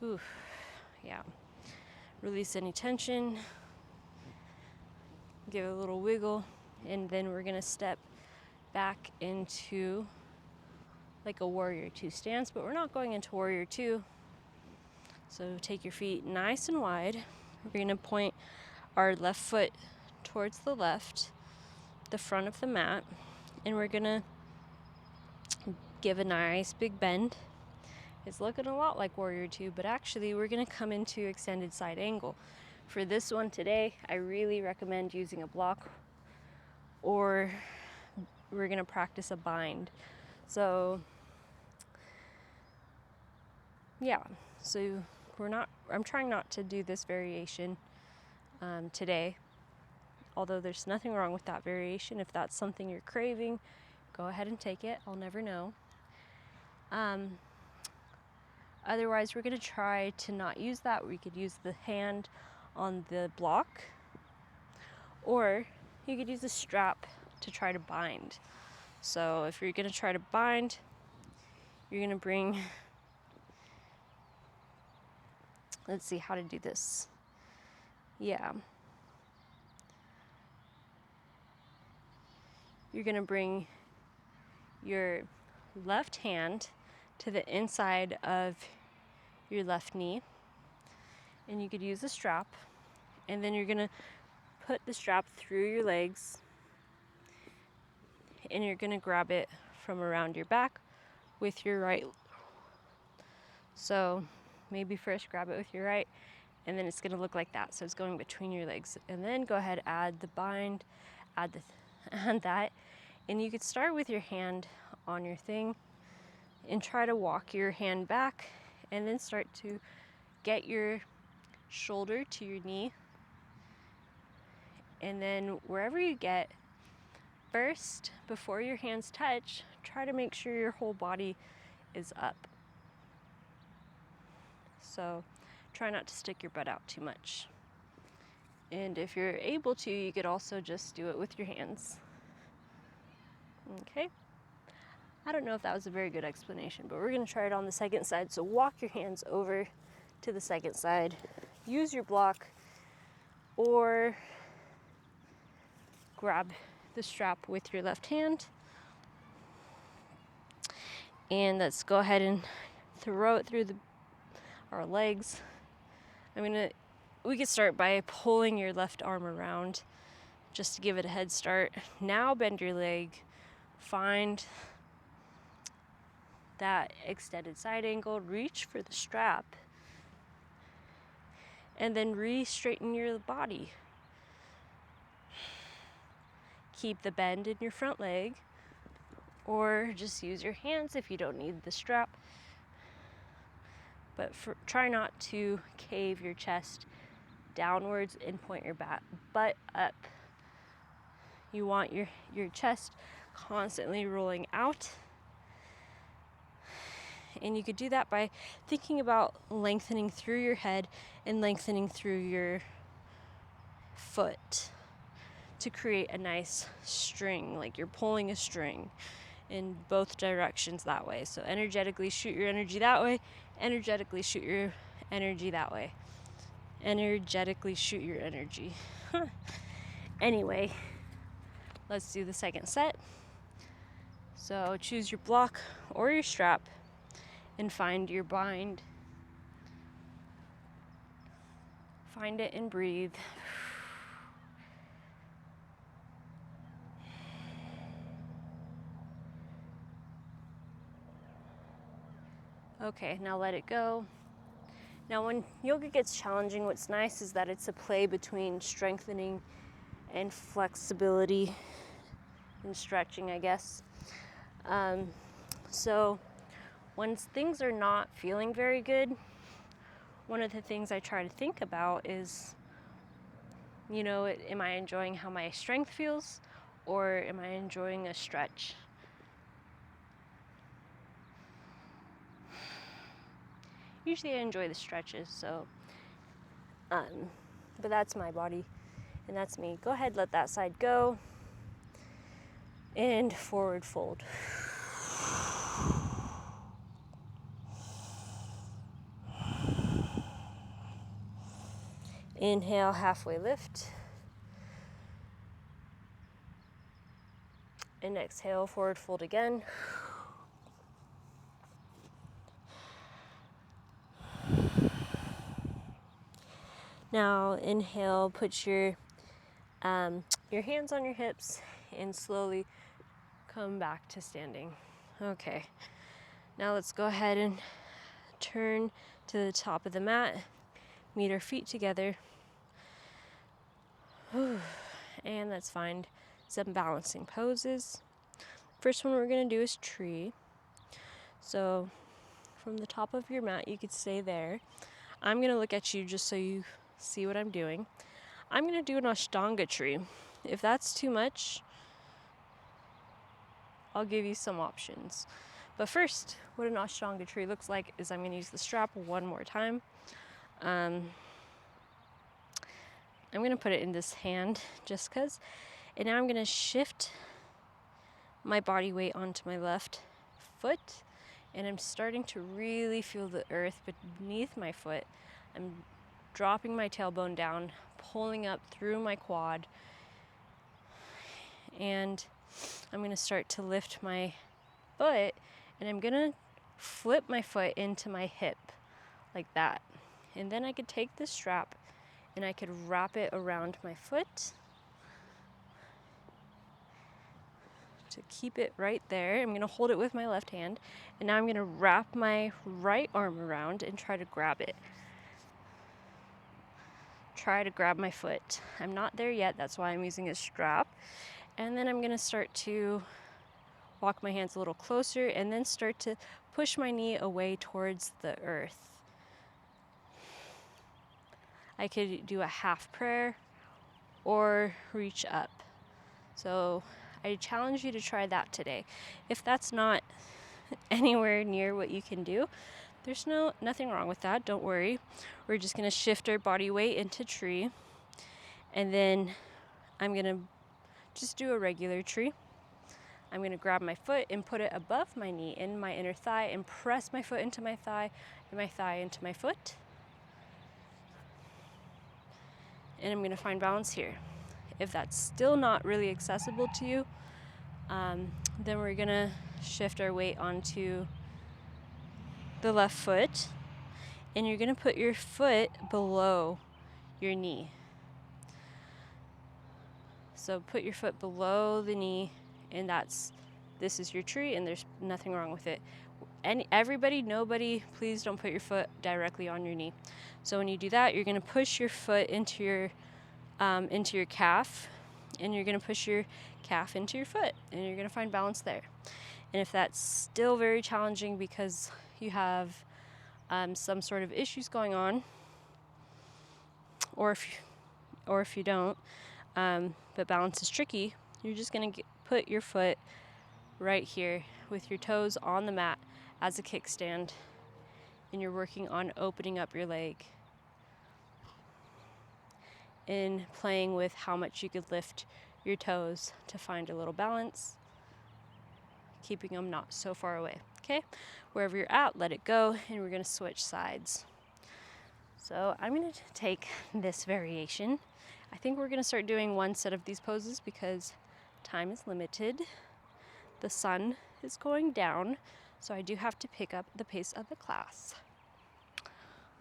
Ooh, Yeah. Release any tension. Give it a little wiggle. And then we're going to step back into like a warrior two stance, but we're not going into warrior two. So take your feet nice and wide. We're going to point our left foot towards the left, the front of the mat, and we're going to give a nice big bend. It's looking a lot like warrior two, but actually we're going to come into extended side angle. For this one today, I really recommend using a block, or we're going to practice a bind. So yeah, so I'm trying not to do this variation today, although there's nothing wrong with that variation. If that's something you're craving, go ahead and take it. I'll never know. Otherwise, we're going to try to not use that. We could use the hand on the block, or you could use a strap to try to bind. So if you're going to try to bind, you're going to bring, let's see how to do this. Yeah. You're going to bring your left hand to the inside of your left knee, and you could use a strap, and then you're going to put the strap through your legs, and you're going to grab it from around your back with your right. So maybe first grab it with your right, and then it's going to look like that. So it's going between your legs, and then go ahead, add the bind, add that, and you could start with your hand on your thing and try to walk your hand back, and then start to get your shoulder to your knee, and then wherever you get, first, before your hands touch, try to make sure your whole body is up. So try not to stick your butt out too much. And if you're able to, you could also just do it with your hands. Okay? I don't know if that was a very good explanation, but we're going to try it on the second side. So walk your hands over to the second side. Use your block, or grab the strap with your left hand. And let's go ahead and throw it through our legs. We could start by pulling your left arm around just to give it a head start. Now bend your leg. Find that extended side angle. Reach for the strap. And then re-straighten your body. Keep the bend in your front leg, or just use your hands if you don't need the strap. But try not to cave your chest downwards and point your butt up. You want your chest constantly rolling out. And you could do that by thinking about lengthening through your head and lengthening through your foot to create a nice string, like you're pulling a string in both directions that way. So energetically shoot your energy that way, energetically shoot your energy that way. Energetically shoot your energy. Anyway, let's do the second set. So choose your block or your strap and find your bind. Find it and breathe. Okay, now let it go. Now when yoga gets challenging, what's nice is that it's a play between strengthening and flexibility and stretching, I guess. So when things are not feeling very good, one of the things I try to think about is, am I enjoying how my strength feels, or am I enjoying a stretch? Usually I enjoy the stretches, but that's my body, and that's me. Go ahead, let that side go, and forward fold. Inhale, halfway lift. And exhale, forward fold again. Now inhale, put your hands on your hips and slowly come back to standing. Okay, now let's go ahead and turn to the top of the mat, meet our feet together, and let's find some balancing poses. First one we're going to do is tree. So from the top of your mat, you could stay there. I'm going to look at you just so you see what I'm doing. I'm going to do an Ashtanga tree. If that's too much, I'll give you some options. But first, what an Ashtanga tree looks like is I'm going to use the strap one more time. I'm going to put it in this hand just because. And now I'm going to shift my body weight onto my left foot. And I'm starting to really feel the earth beneath my foot. I'm dropping my tailbone down, pulling up through my quad. And I'm going to start to lift my foot, and I'm going to flip my foot into my hip like that. And then I could take this strap and I could wrap it around my foot to keep it right there. I'm going to hold it with my left hand, and now I'm going to wrap my right arm around and try to grab it. Try to grab my foot. I'm not there yet, that's why I'm using a strap. And then I'm going to start to walk my hands a little closer and then start to push my knee away towards the earth. I could do a half prayer or reach up. So I challenge you to try that today. If that's not anywhere near what you can do, there's nothing wrong with that. Don't worry. We're just going to shift our body weight into tree. And then I'm going to just do a regular tree. I'm going to grab my foot and put it above my knee in my inner thigh and press my foot into my thigh and my thigh into my foot. And I'm going to find balance here. If that's still not really accessible to you, then we're going to shift our weight onto the left foot. And you're going to put your foot below your knee. So put your foot below the knee, and this is your tree, and there's nothing wrong with it. Nobody, please don't put your foot directly on your knee. So when you do that, you're going to push your foot into your calf, and you're going to push your calf into your foot, and you're going to find balance there. And if that's still very challenging because you have some sort of issues going on, or if you don't, but balance is tricky, you're just going to put your foot right here with your toes on the mat as a kickstand, and you're working on opening up your leg and playing with how much you could lift your toes to find a little balance, keeping them not so far away. Okay, wherever you're at, let it go, and we're going to switch sides. So I'm going to take this variation. I think we're going to start doing one set of these poses because time is limited. The sun is going down, so I do have to pick up the pace of the class.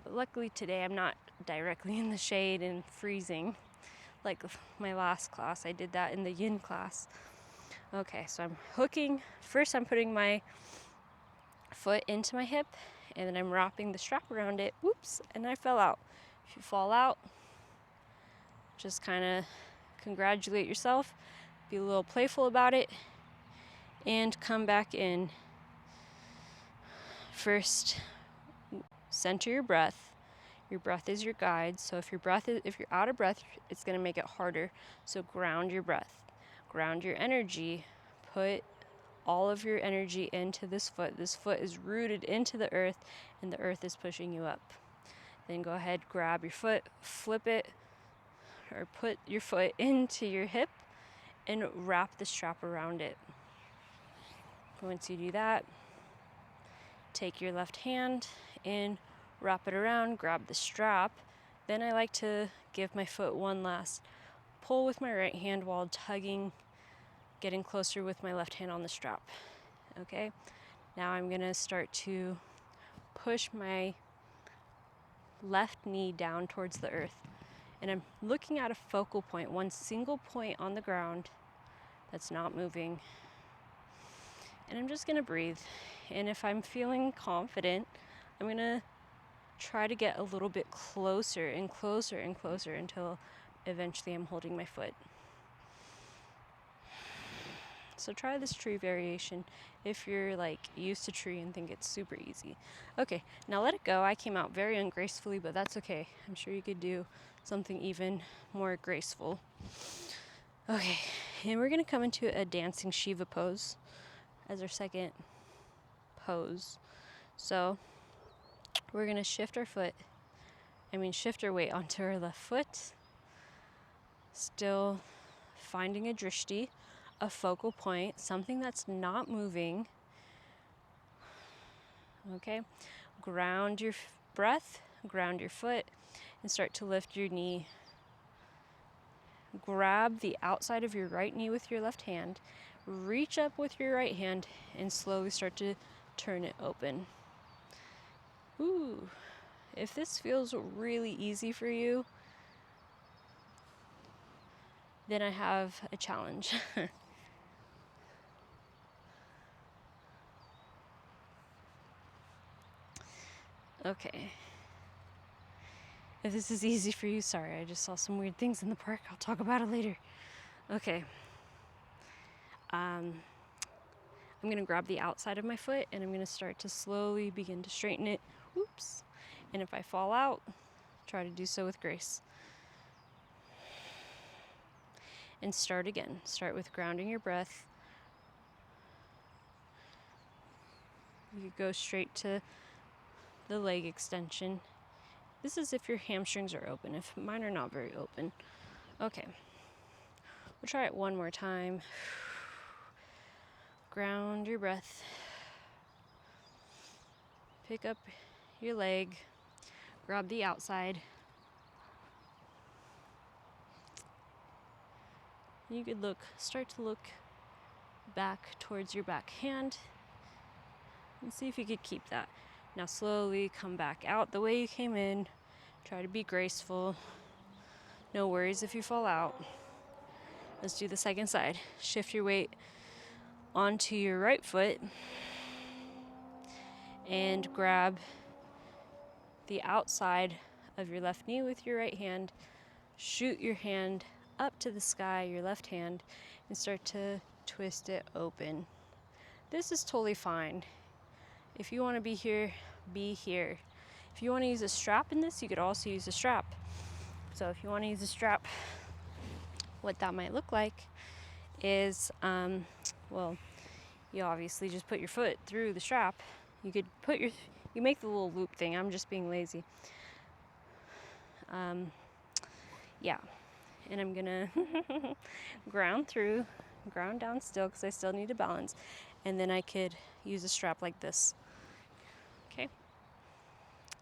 But luckily today I'm not directly in the shade and freezing like my last class. I did that in the yin class. Okay, so I'm hooking. First I'm putting my foot into my hip, and then I'm wrapping the strap around it. Whoops, and I fell out. If you fall out, just kind of congratulate yourself, be a little playful about it, and come back in. First, center your breath. Your breath is your guide. So if you're out of breath, it's going to make it harder. So ground your breath. Ground your energy. Put all of your energy into this foot. This foot is rooted into the earth, and the earth is pushing you up. Then go ahead, grab your foot, flip it, or put your foot into your hip and wrap the strap around it. Once you do that, take your left hand and wrap it around, grab the strap, Then I like to give my foot one last pull with my right hand while tugging, getting closer with my left hand on the strap. Okay, now I'm gonna start to push my left knee down towards the earth. And I'm looking at a focal point, one single point on the ground that's not moving. And I'm just gonna breathe. And if I'm feeling confident, I'm gonna try to get a little bit closer and closer and closer until eventually I'm holding my foot. So try this tree variation if you're like used to tree and think it's super easy. Okay, now let it go. I came out very ungracefully, but that's okay. I'm sure you could do something even more graceful. Okay, and we're gonna come into a dancing Shiva pose as our second pose. So we're gonna shift our weight onto our left foot, still finding a drishti, a focal point, something that's not moving. Okay, ground your breath, ground your foot, and start to lift your knee. Grab the outside of your right knee with your left hand, reach up with your right hand, and slowly start to turn it open. Ooh, if this feels really easy for you, then I have a challenge. Okay. If this is easy for you, sorry, I just saw some weird things in the park. I'll talk about it later. Okay. I'm gonna grab the outside of my foot and I'm gonna start to slowly begin to straighten it. Oops. And if I fall out, try to do so with grace. And start again. Start with grounding your breath. You could go straight to the leg extension. This is if your hamstrings are open. If mine are not very open. Okay. We'll try it one more time. Ground your breath. Pick up your leg. Grab the outside. You could start to look back towards your back hand and see if you could keep that. Now slowly come back out the way you came in. Try to be graceful. No worries if you fall out. Let's do the second side. Shift your weight onto your right foot and grab the outside of your left knee with your right hand. Shoot your hand up to the sky, your left hand, and start to twist it open. This is totally fine. If you want to be here, be here. If you want to use a strap in this, you could also use a strap. So if you want to use a strap, what that might look like is, you obviously just put your foot through the strap. You could you make the little loop thing. I'm just being lazy. Yeah. And I'm gonna ground down still because I still need to balance. And then I could use a strap like this. Okay.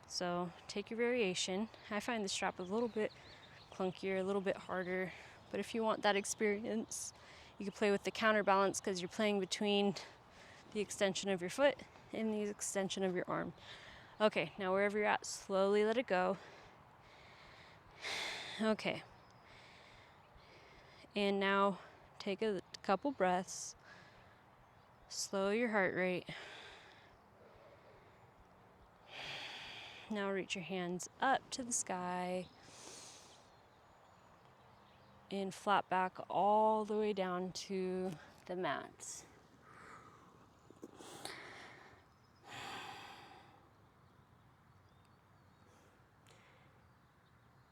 So take your variation. I find the strap a little bit clunkier, a little bit harder. But if you want that experience, you can play with the counterbalance because you're playing between the extension of your foot and the extension of your arm. Okay, now wherever you're at, slowly let it go. Okay. And now take a couple breaths. Slow your heart rate. Now reach your hands up to the sky and flat back all the way down to the mat.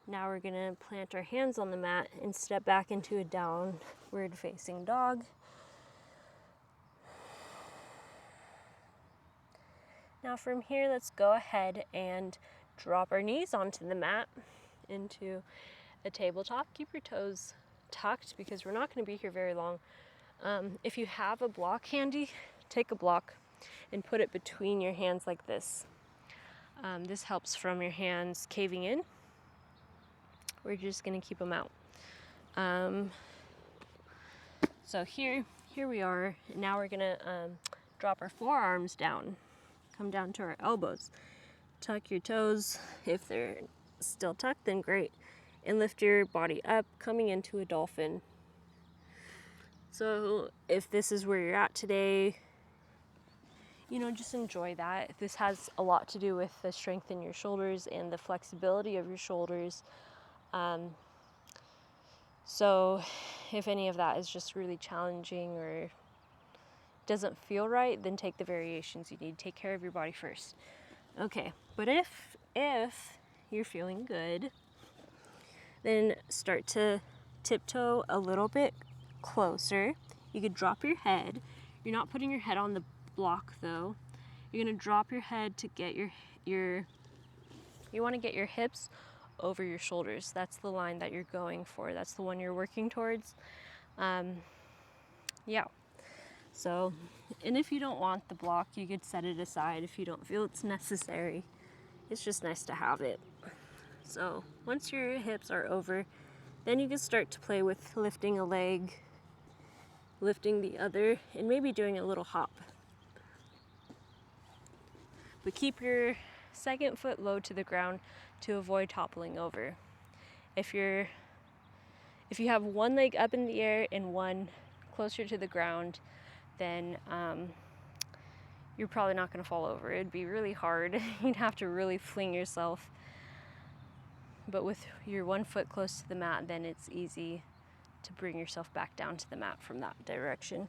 Now we're gonna plant our hands on the mat and step back into a downward facing dog. Now from here, let's go ahead and drop our knees onto the mat into a tabletop. Keep your toes tucked because we're not gonna be here very long. If you have a block handy, take a block and put it between your hands like this. This helps from your hands caving in. we're just gonna keep them out. So here we are. Now we're gonna drop our forearms down, come down to our elbows. Tuck your toes. If they're still tucked, then great. And lift your body up, coming into a dolphin. So if this is where you're at today, just enjoy that. This has a lot to do with the strength in your shoulders and the flexibility of your shoulders. So if any of that is just really challenging or doesn't feel right, then take the variations you need. Take care of your body first. Okay, but if you're feeling good, then start to tiptoe a little bit closer. You could drop your head. You're not putting your head on the block though. You're gonna drop your head to get you want to get your hips over your shoulders. That's the line that you're going for. That's the one you're working towards. Yeah. So, and if you don't want the block, you could set it aside if you don't feel it's necessary. It's just nice to have it. So once your hips are over, then you can start to play with lifting a leg, lifting the other, and maybe doing a little hop. But keep your second foot low to the ground to avoid toppling over. If you have one leg up in the air and one closer to the ground, then you're probably not going to fall over. It'd be really hard. You'd have to really fling yourself. But with your one foot close to the mat, then it's easy to bring yourself back down to the mat from that direction.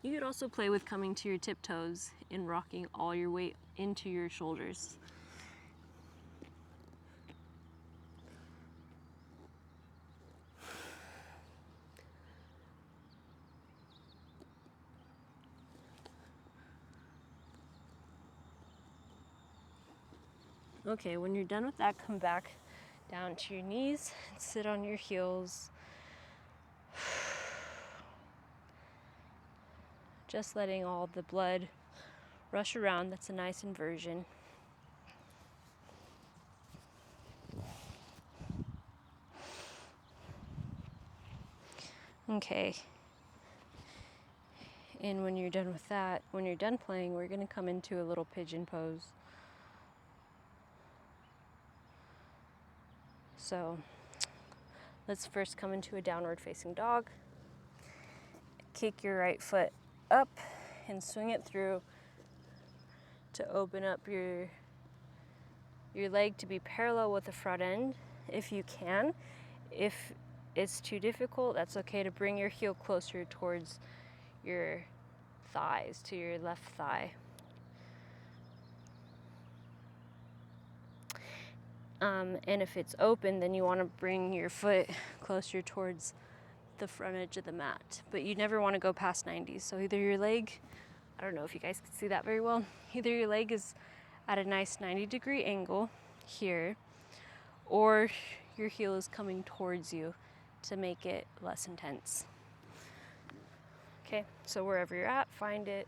You could also play with coming to your tiptoes and rocking all your weight into your shoulders. Okay, when you're done with that, come back down to your knees and sit on your heels. Just letting all the blood rush around. That's a nice inversion. Okay. And when you're done with that, when you're done playing, we're going to come into a little pigeon pose. So let's first come into a downward facing dog. Kick your right foot up and swing it through to open up your leg to be parallel with the front end if you can. If it's too difficult, that's okay to bring your heel closer towards your thighs, to your left thigh. And if it's open, then you want to bring your foot closer towards the front edge of the mat. But you never want to go past 90. So either your leg, I don't know if you guys can see that very well, either your leg is at a nice 90-degree angle here, or your heel is coming towards you to make it less intense. Okay, so wherever you're at, find it.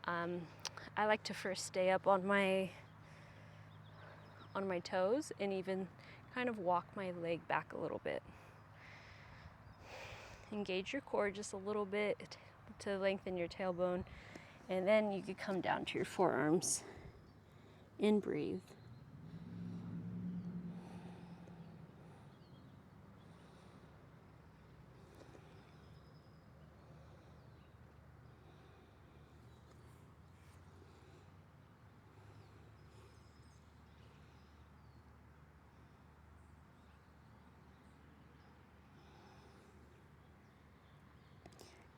I like to first stay up on my toes and even kind of walk my leg back a little bit. Engage your core just a little bit to lengthen your tailbone, and then you could come down to your forearms and breathe.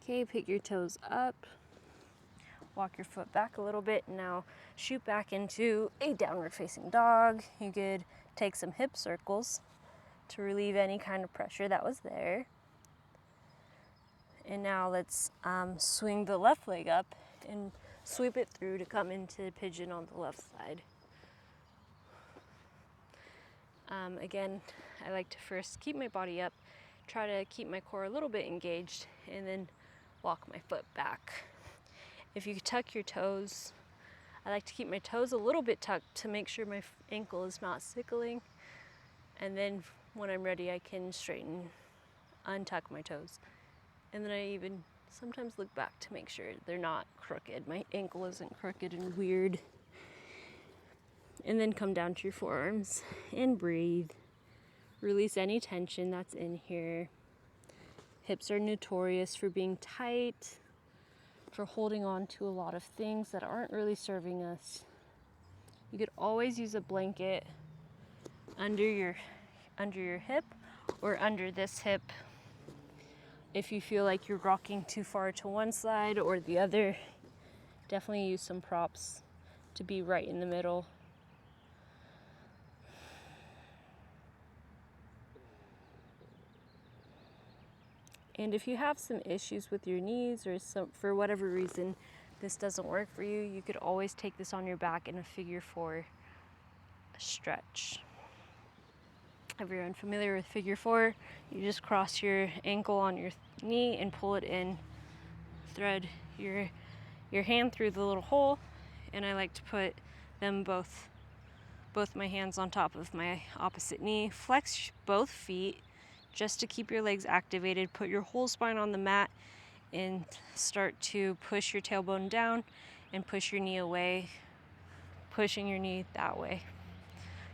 Okay, pick your toes up, walk your foot back a little bit, and now shoot back into a downward facing dog. You could take some hip circles to relieve any kind of pressure that was there. And now let's swing the left leg up and sweep it through to come into pigeon on the left side. Again, I like to first keep my body up, try to keep my core a little bit engaged, and then walk my foot back. If you tuck your toes, I like to keep my toes a little bit tucked to make sure my ankle is not sickling. And then when I'm ready, I can straighten, untuck my toes. And then I even sometimes look back to make sure they're not crooked. My ankle isn't crooked and weird. And then come down to your forearms and breathe. Release any tension that's in here. Hips are notorious for being tight, for holding on to a lot of things that aren't really serving us. You could always use a blanket under your hip or under this hip if you feel like you're rocking too far to one side or the other. Definitely use some props to be right in the middle. And if you have some issues with your knees or for whatever reason this doesn't work for you, you could always take this on your back in a figure 4 stretch. If you're unfamiliar with figure 4, you just cross your ankle on your knee and pull it in. Thread your hand through the little hole, and I like to put them both my hands on top of my opposite knee. Flex both feet just to keep your legs activated. Put your whole spine on the mat and start to push your tailbone down and push your knee away, pushing your knee that way.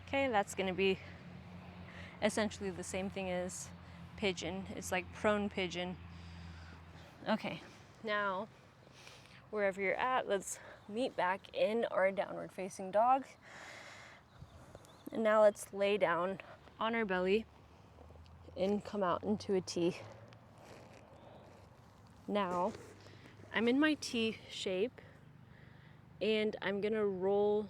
Okay, that's going to be essentially the same thing as pigeon. It's like prone pigeon. Okay, now wherever you're at, let's meet back in our downward facing dog. And now let's lay down on our belly and come out into a T. Now, I'm in my T shape and I'm gonna roll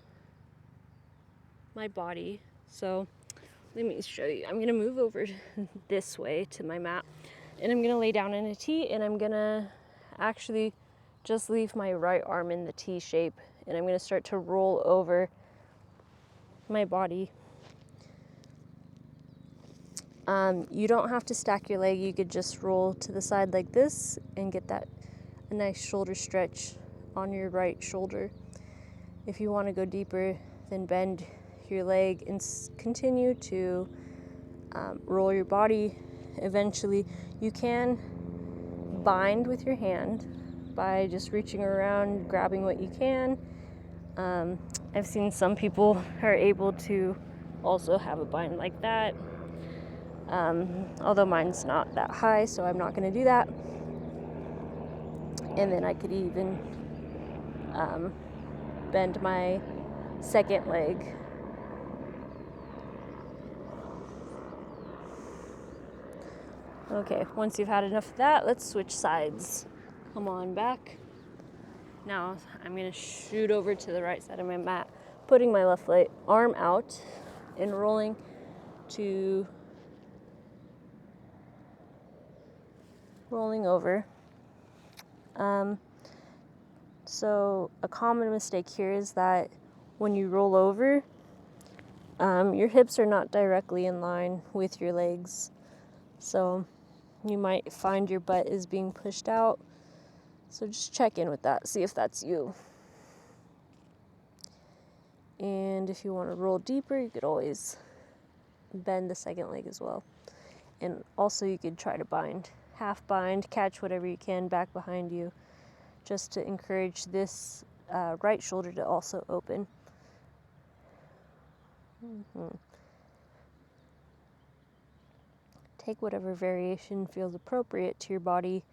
my body. So let me show you. I'm gonna move over this way to my mat and I'm gonna lay down in a T, and I'm gonna actually just leave my right arm in the T shape, and I'm gonna start to roll over my body. You don't have to stack your leg. You could just roll to the side like this and get a nice shoulder stretch on your right shoulder. If you want to go deeper, then bend your leg and continue to roll your body. Eventually, you can bind with your hand by just reaching around, grabbing what you can. I've seen some people are able to also have a bind like that. Although mine's not that high, so I'm not going to do that. And then I could even bend my second leg. Okay, once you've had enough of that, let's switch sides. Come on back. Now I'm going to shoot over to the right side of my mat, putting my left arm out and rolling over. So a common mistake here is that when you roll over, your hips are not directly in line with your legs. So you might find your butt is being pushed out. So just check in with that, see if that's you. And if you want to roll deeper, you could always bend the second leg as well. And also you could try to bind, half bind, catch whatever you can back behind you, just to encourage this right shoulder to also open. Take whatever variation feels appropriate to your body.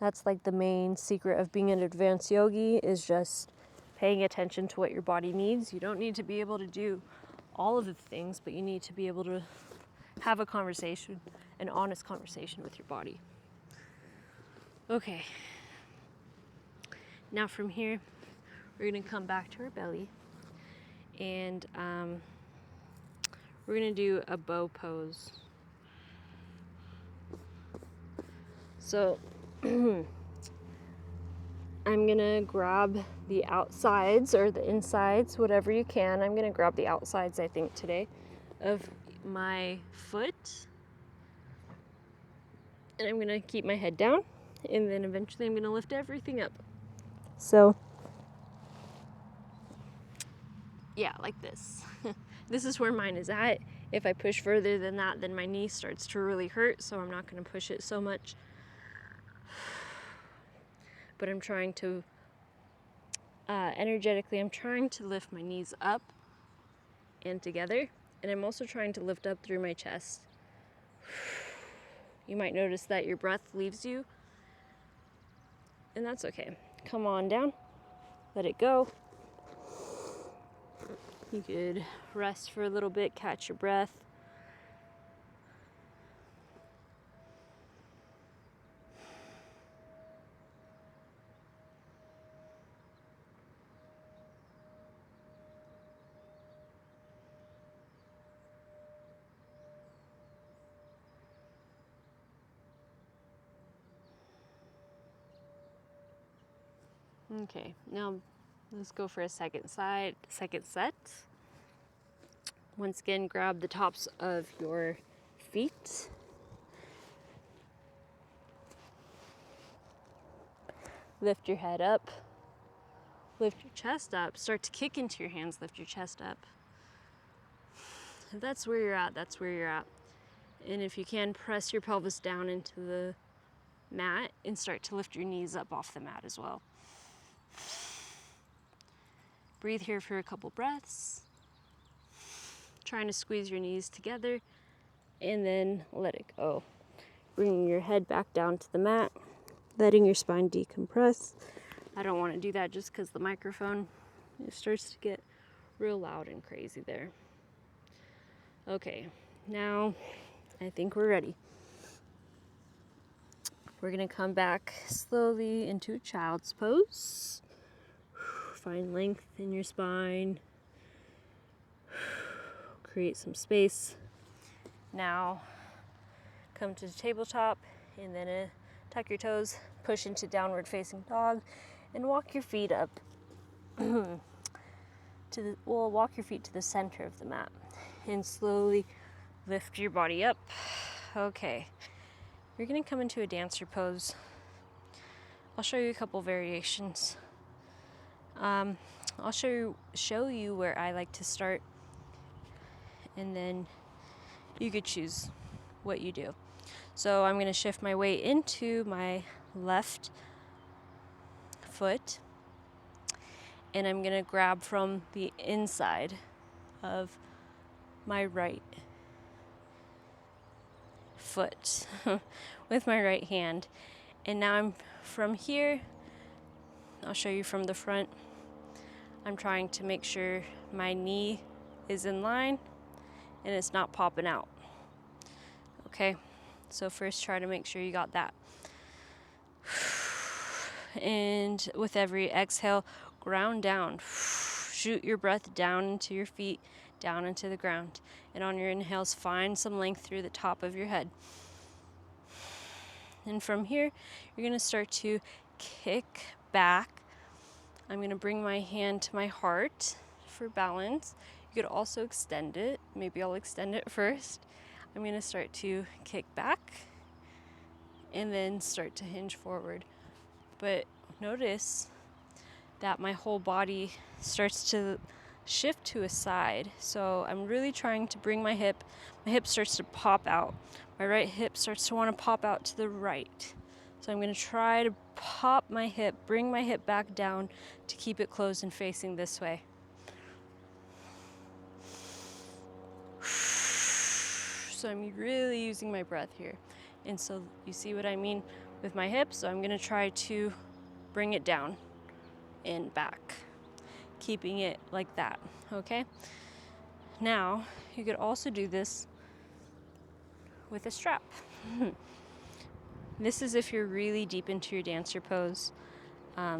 That's like the main secret of being an advanced yogi, is just paying attention to what your body needs. You don't need to be able to do all of the things, but you need to be able to have a conversation, an honest conversation with your body. Okay. Now from here, we're going to come back to our belly, and we're going to do a bow pose. So I'm going to grab the outsides or the insides, whatever you can. I'm going to grab the outsides, I think, today, of my foot. And I'm going to keep my head down, and then eventually I'm going to lift everything up. So yeah, like this. This is where mine is at. If I push further than that, then my knee starts to really hurt, so I'm not going to push it so much. But I'm trying to, energetically, I'm trying to lift my knees up and together, and I'm also trying to lift up through my chest. You might notice that your breath leaves you, and that's okay. Come on down, let it go. You could rest for a little bit, catch your breath. Okay, now let's go for a second set. Once again, grab the tops of your feet. Lift your head up. Lift your chest up. Start to kick into your hands, lift your chest up. If that's where you're at, that's where you're at. And if you can, press your pelvis down into the mat and start to lift your knees up off the mat as well. Breathe here for a couple breaths. Trying to squeeze your knees together and then let it go. Bringing your head back down to the mat, letting your spine decompress. I don't want to do that just because the microphone, it starts to get real loud and crazy there. Okay, now I think we're ready. We're going to come back slowly into child's pose. Find length in your spine. Create some space. Now, come to the tabletop and then tuck your toes, push into downward facing dog, and walk your feet up walk your feet to the center of the mat and slowly lift your body up. Okay, you're gonna come into a dancer pose. I'll show you a couple variations. I'll show you where I like to start, and then you could choose what you do. So I'm gonna shift my weight into my left foot, and I'm gonna grab from the inside of my right foot with my right hand. And now I'm from here, I'll show you from the front. I'm trying to make sure my knee is in line and it's not popping out. Okay, so first try to make sure you got that. And with every exhale, ground down. Shoot your breath down into your feet, down into the ground. And on your inhales, find some length through the top of your head. And from here, you're going to start to kick back. I'm going to bring my hand to my heart for balance. You could also extend it. Maybe I'll extend it first. I'm going to start to kick back and then start to hinge forward. But notice that my whole body starts to shift to a side. So I'm really trying to bring my hip starts to pop out. My right hip starts to want to pop out to the right. So I'm going to try to pop my hip, bring my hip back down to keep it closed and facing this way. So I'm really using my breath here. And so you see what I mean with my hips? So I'm going to try to bring it down and back, keeping it like that, okay? Now, you could also do this with a strap. This is if you're really deep into your dancer pose.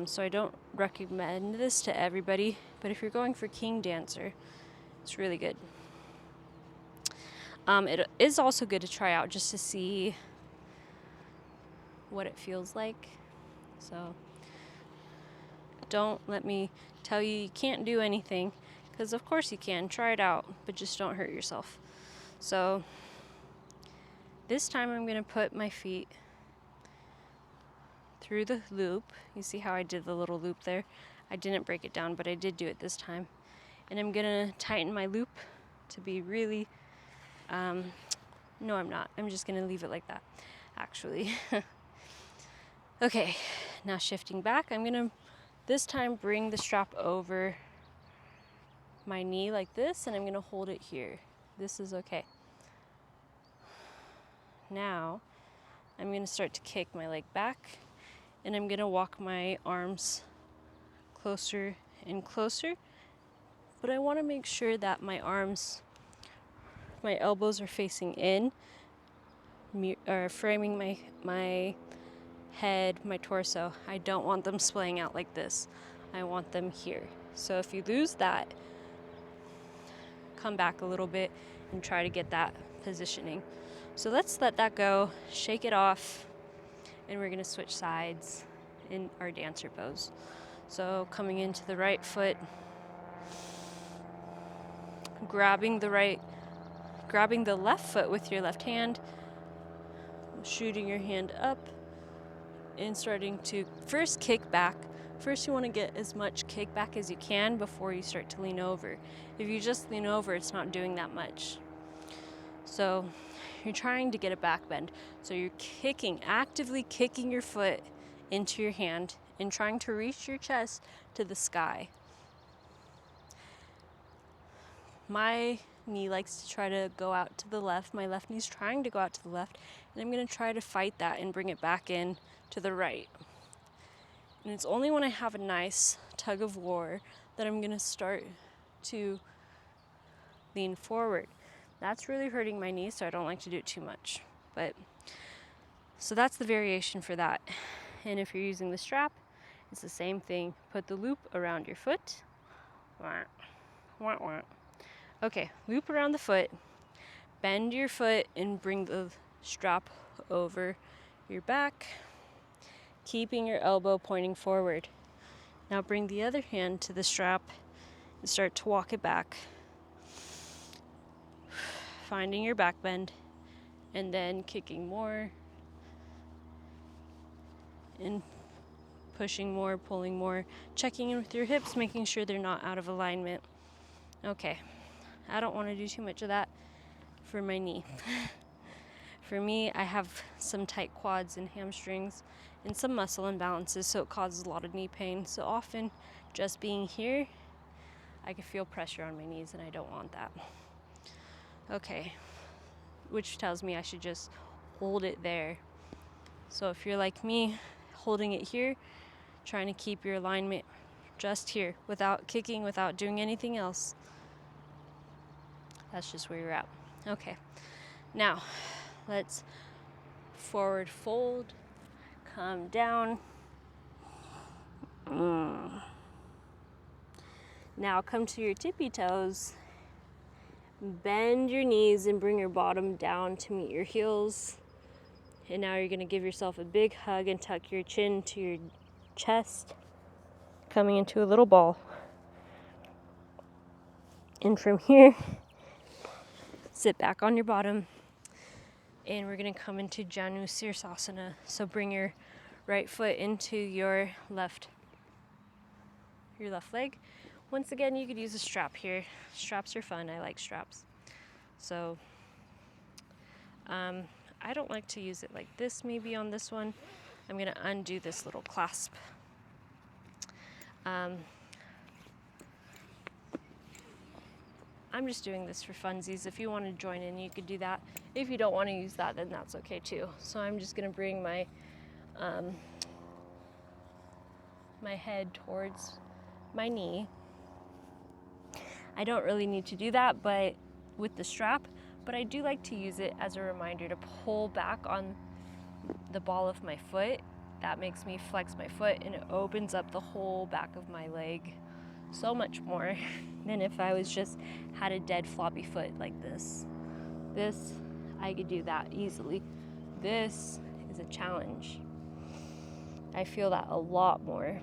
So I don't recommend this to everybody, but if you're going for king dancer, it's really good. It is also good to try out just to see what it feels like. So don't let me tell you can't do anything, because of course you can. Try it out, but just don't hurt yourself. So this time I'm going to put my feet through the loop. You see how I did the little loop there? I didn't break it down, but I did do it this time. And I'm gonna tighten my loop to be really, no I'm not, I'm just gonna leave it like that, actually. Okay, now shifting back, I'm gonna this time bring the strap over my knee like this, and I'm gonna hold it here. This is okay. Now, I'm gonna start to kick my leg back, and I'm gonna walk my arms closer and closer, but I wanna make sure that my arms, my elbows are facing in, or framing my head, my torso. I don't want them splaying out like this. I want them here. So if you lose that, come back a little bit and try to get that positioning. So let's let that go, shake it off, and we're gonna switch sides in our dancer pose. So coming into the right foot, grabbing the left foot with your left hand, shooting your hand up, and starting to first kick back. First you want to get as much kickback as you can before you start to lean over. If you just lean over, it's not doing that much. So you're trying to get a back bend. So you're actively kicking your foot into your hand and trying to reach your chest to the sky. My knee likes to try to go out to the left. My left knee's trying to go out to the left, and I'm going to try to fight that and bring it back in to the right. And it's only when I have a nice tug of war that I'm going to start to lean forward. That's really hurting my knee, so I don't like to do it too much. So that's the variation for that. And if you're using the strap, it's the same thing. Put the loop around your foot. Okay, loop around the foot. Bend your foot and bring the strap over your back, keeping your elbow pointing forward. Now bring the other hand to the strap and start to walk it back, finding your back bend, and then kicking more and pushing more, pulling more, checking in with your hips, making sure they're not out of alignment. Okay, I don't want to do too much of that for my knee. For me, I have some tight quads and hamstrings and some muscle imbalances, so it causes a lot of knee pain. So often, just being here, I can feel pressure on my knees, and I don't want that. Okay, which tells me I should just hold it there. So if you're like me, holding it here, trying to keep your alignment just here, without kicking, without doing anything else. That's just where you're at. Okay, now let's forward fold, come down. Now come to your tippy toes. Bend your knees and bring your bottom down to meet your heels. And now you're going to give yourself a big hug and tuck your chin to your chest, coming into a little ball. And from here, sit back on your bottom. And we're going to come into Janu Sirsasana. So bring your right foot into your left leg. Once again, you could use a strap here. Straps are fun. I like straps. So I don't like to use it like this, maybe on this one. I'm going to undo this little clasp. I'm just doing this for funsies. If you want to join in, you could do that. If you don't want to use that, then that's okay too. So I'm just going to bring my my head towards my knee. I don't really need to do that, but with the strap, but I do like to use it as a reminder to pull back on the ball of my foot. That makes me flex my foot, and it opens up the whole back of my leg so much more than if I was just had a dead floppy foot like this. This, I could do that easily. This is a challenge. I feel that a lot more.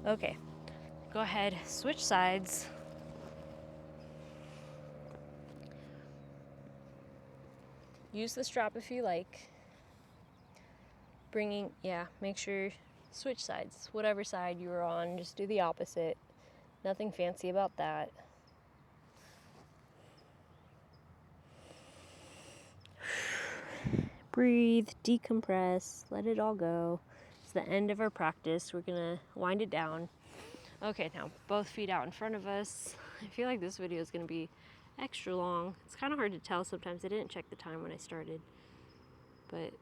Okay, go ahead, switch sides. Use the strap if you like. Make sure switch sides. Whatever side you were on, just do the opposite. Nothing fancy about that. Breathe, decompress, let it all go. It's the end of our practice. We're gonna wind it down. Okay, now both feet out in front of us. I feel like this video is gonna be extra long. It's kind of hard to tell sometimes. I didn't check the time when I started, but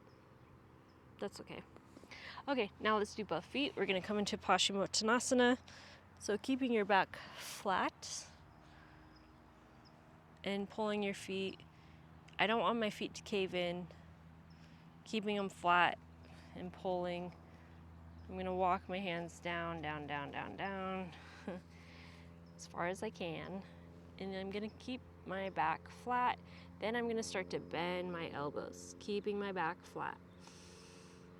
that's okay. Okay, now let's do both feet. We're gonna come into Paschimottanasana. So keeping your back flat and pulling your feet. I don't want my feet to cave in. Keeping them flat and pulling. I'm gonna walk my hands down, down, down, down, down, as far as I can. And I'm gonna keep my back flat. Then I'm gonna start to bend my elbows, keeping my back flat.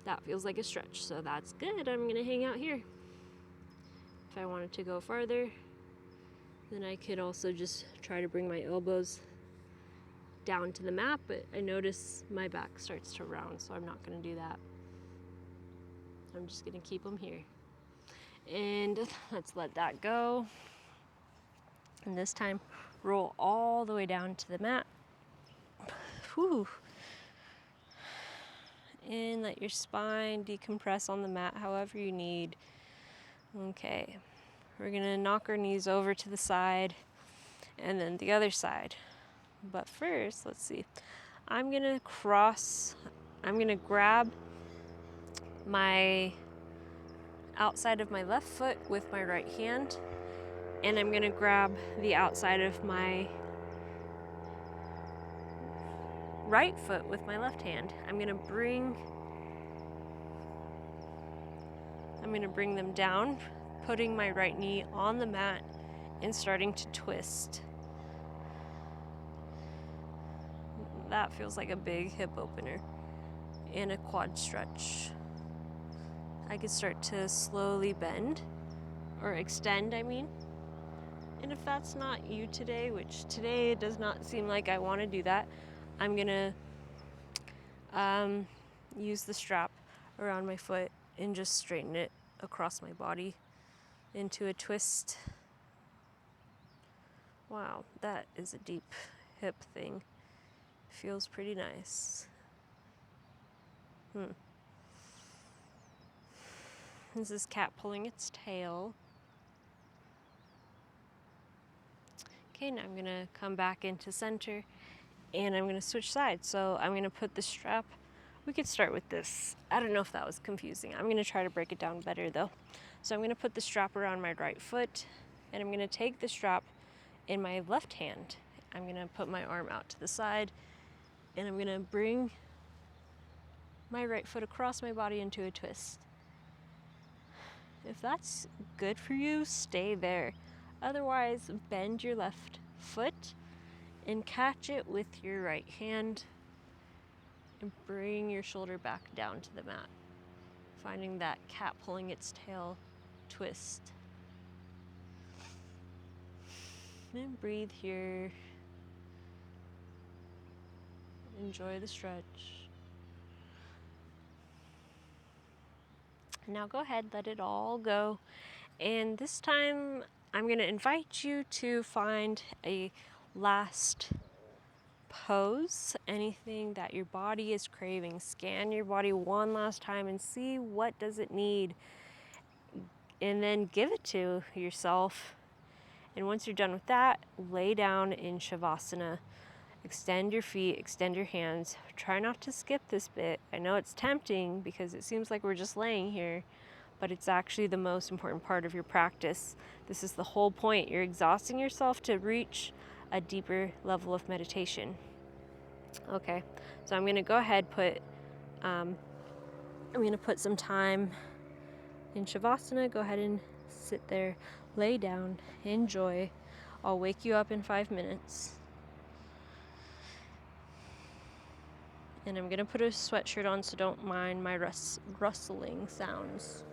That feels like a stretch, so that's good. I'm gonna hang out here. If I wanted to go farther, then I could also just try to bring my elbows down to the mat, but I notice my back starts to round, so I'm not gonna do that. I'm just gonna keep them here. And let's let that go. And this time, roll all the way down to the mat. Whew. And let your spine decompress on the mat however you need. Okay, we're gonna knock our knees over to the side and then the other side. But first, let's see. I'm gonna grab my outside of my left foot with my right hand, and I'm gonna grab the outside of my right foot with my left hand. I'm gonna bring them down, putting my right knee on the mat and starting to twist. That feels like a big hip opener and a quad stretch. I could start to slowly bend, or extend, I mean. And if that's not you today, which today it does not seem like I want to do that, I'm gonna use the strap around my foot and just straighten it across my body into a twist. Wow, that is a deep hip thing. Feels pretty nice. This is cat pulling its tail. Okay, now I'm gonna come back into center and I'm gonna switch sides. So I'm gonna put the strap, we could start with this. I don't know if that was confusing. I'm gonna try to break it down better though. So I'm gonna put the strap around my right foot and I'm gonna take the strap in my left hand. I'm gonna put my arm out to the side and I'm gonna bring my right foot across my body into a twist. If that's good for you, stay there. Otherwise, bend your left foot and catch it with your right hand and bring your shoulder back down to the mat, finding that cat pulling its tail twist. And breathe here. Enjoy the stretch. Now go ahead, let it all go. And this time, I'm going to invite you to find a last pose, anything that your body is craving. Scan your body one last time and see what does it need. And then give it to yourself. And once you're done with that, lay down in Shavasana. Extend your feet, extend your hands. Try not to skip this bit. I know it's tempting because it seems like we're just laying here, but it's actually the most important part of your practice. This is the whole point. You're exhausting yourself to reach a deeper level of meditation. Okay, so I'm gonna go ahead I'm gonna put some time in Shavasana. Go ahead and sit there, lay down, enjoy. I'll wake you up in 5 minutes. And I'm gonna put a sweatshirt on, so don't mind my rustling sounds.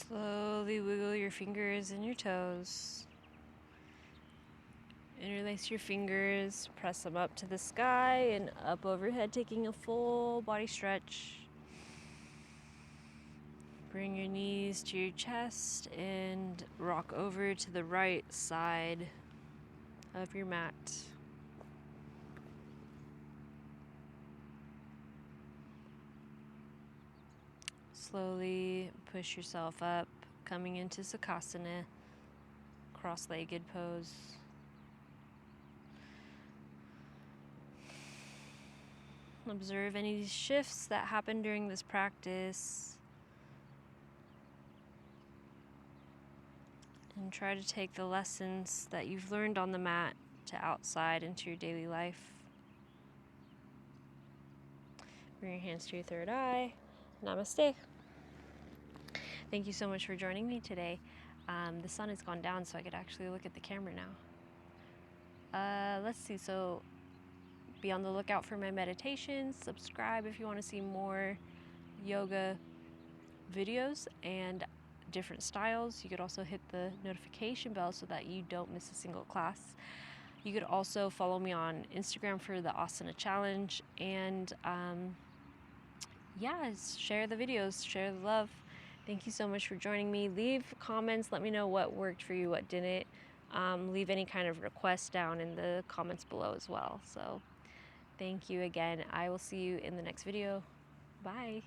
Slowly wiggle your fingers and your toes. Interlace your fingers, press them up to the sky and up overhead, taking a full body stretch. Bring your knees to your chest and rock over to the right side of your mat. Slowly push yourself up, coming into Sukhasana, cross-legged pose. Observe any shifts that happen during this practice. And try to take the lessons that you've learned on the mat to outside into your daily life. Bring your hands to your third eye. Namaste. Thank you so much for joining me today. The sun has gone down, so I could actually look at the camera now. Let's see, so be on the lookout for my meditations. Subscribe if you want to see more yoga videos and different styles. You could also hit the notification bell so that you don't miss a single class. You could also follow me on Instagram for the asana challenge, and share the videos, share the love. Thank you so much for joining me. Leave comments, let me know what worked for you, what didn't. Leave any kind of requests down in the comments below as well. So thank you again. I will see you in the next video. Bye.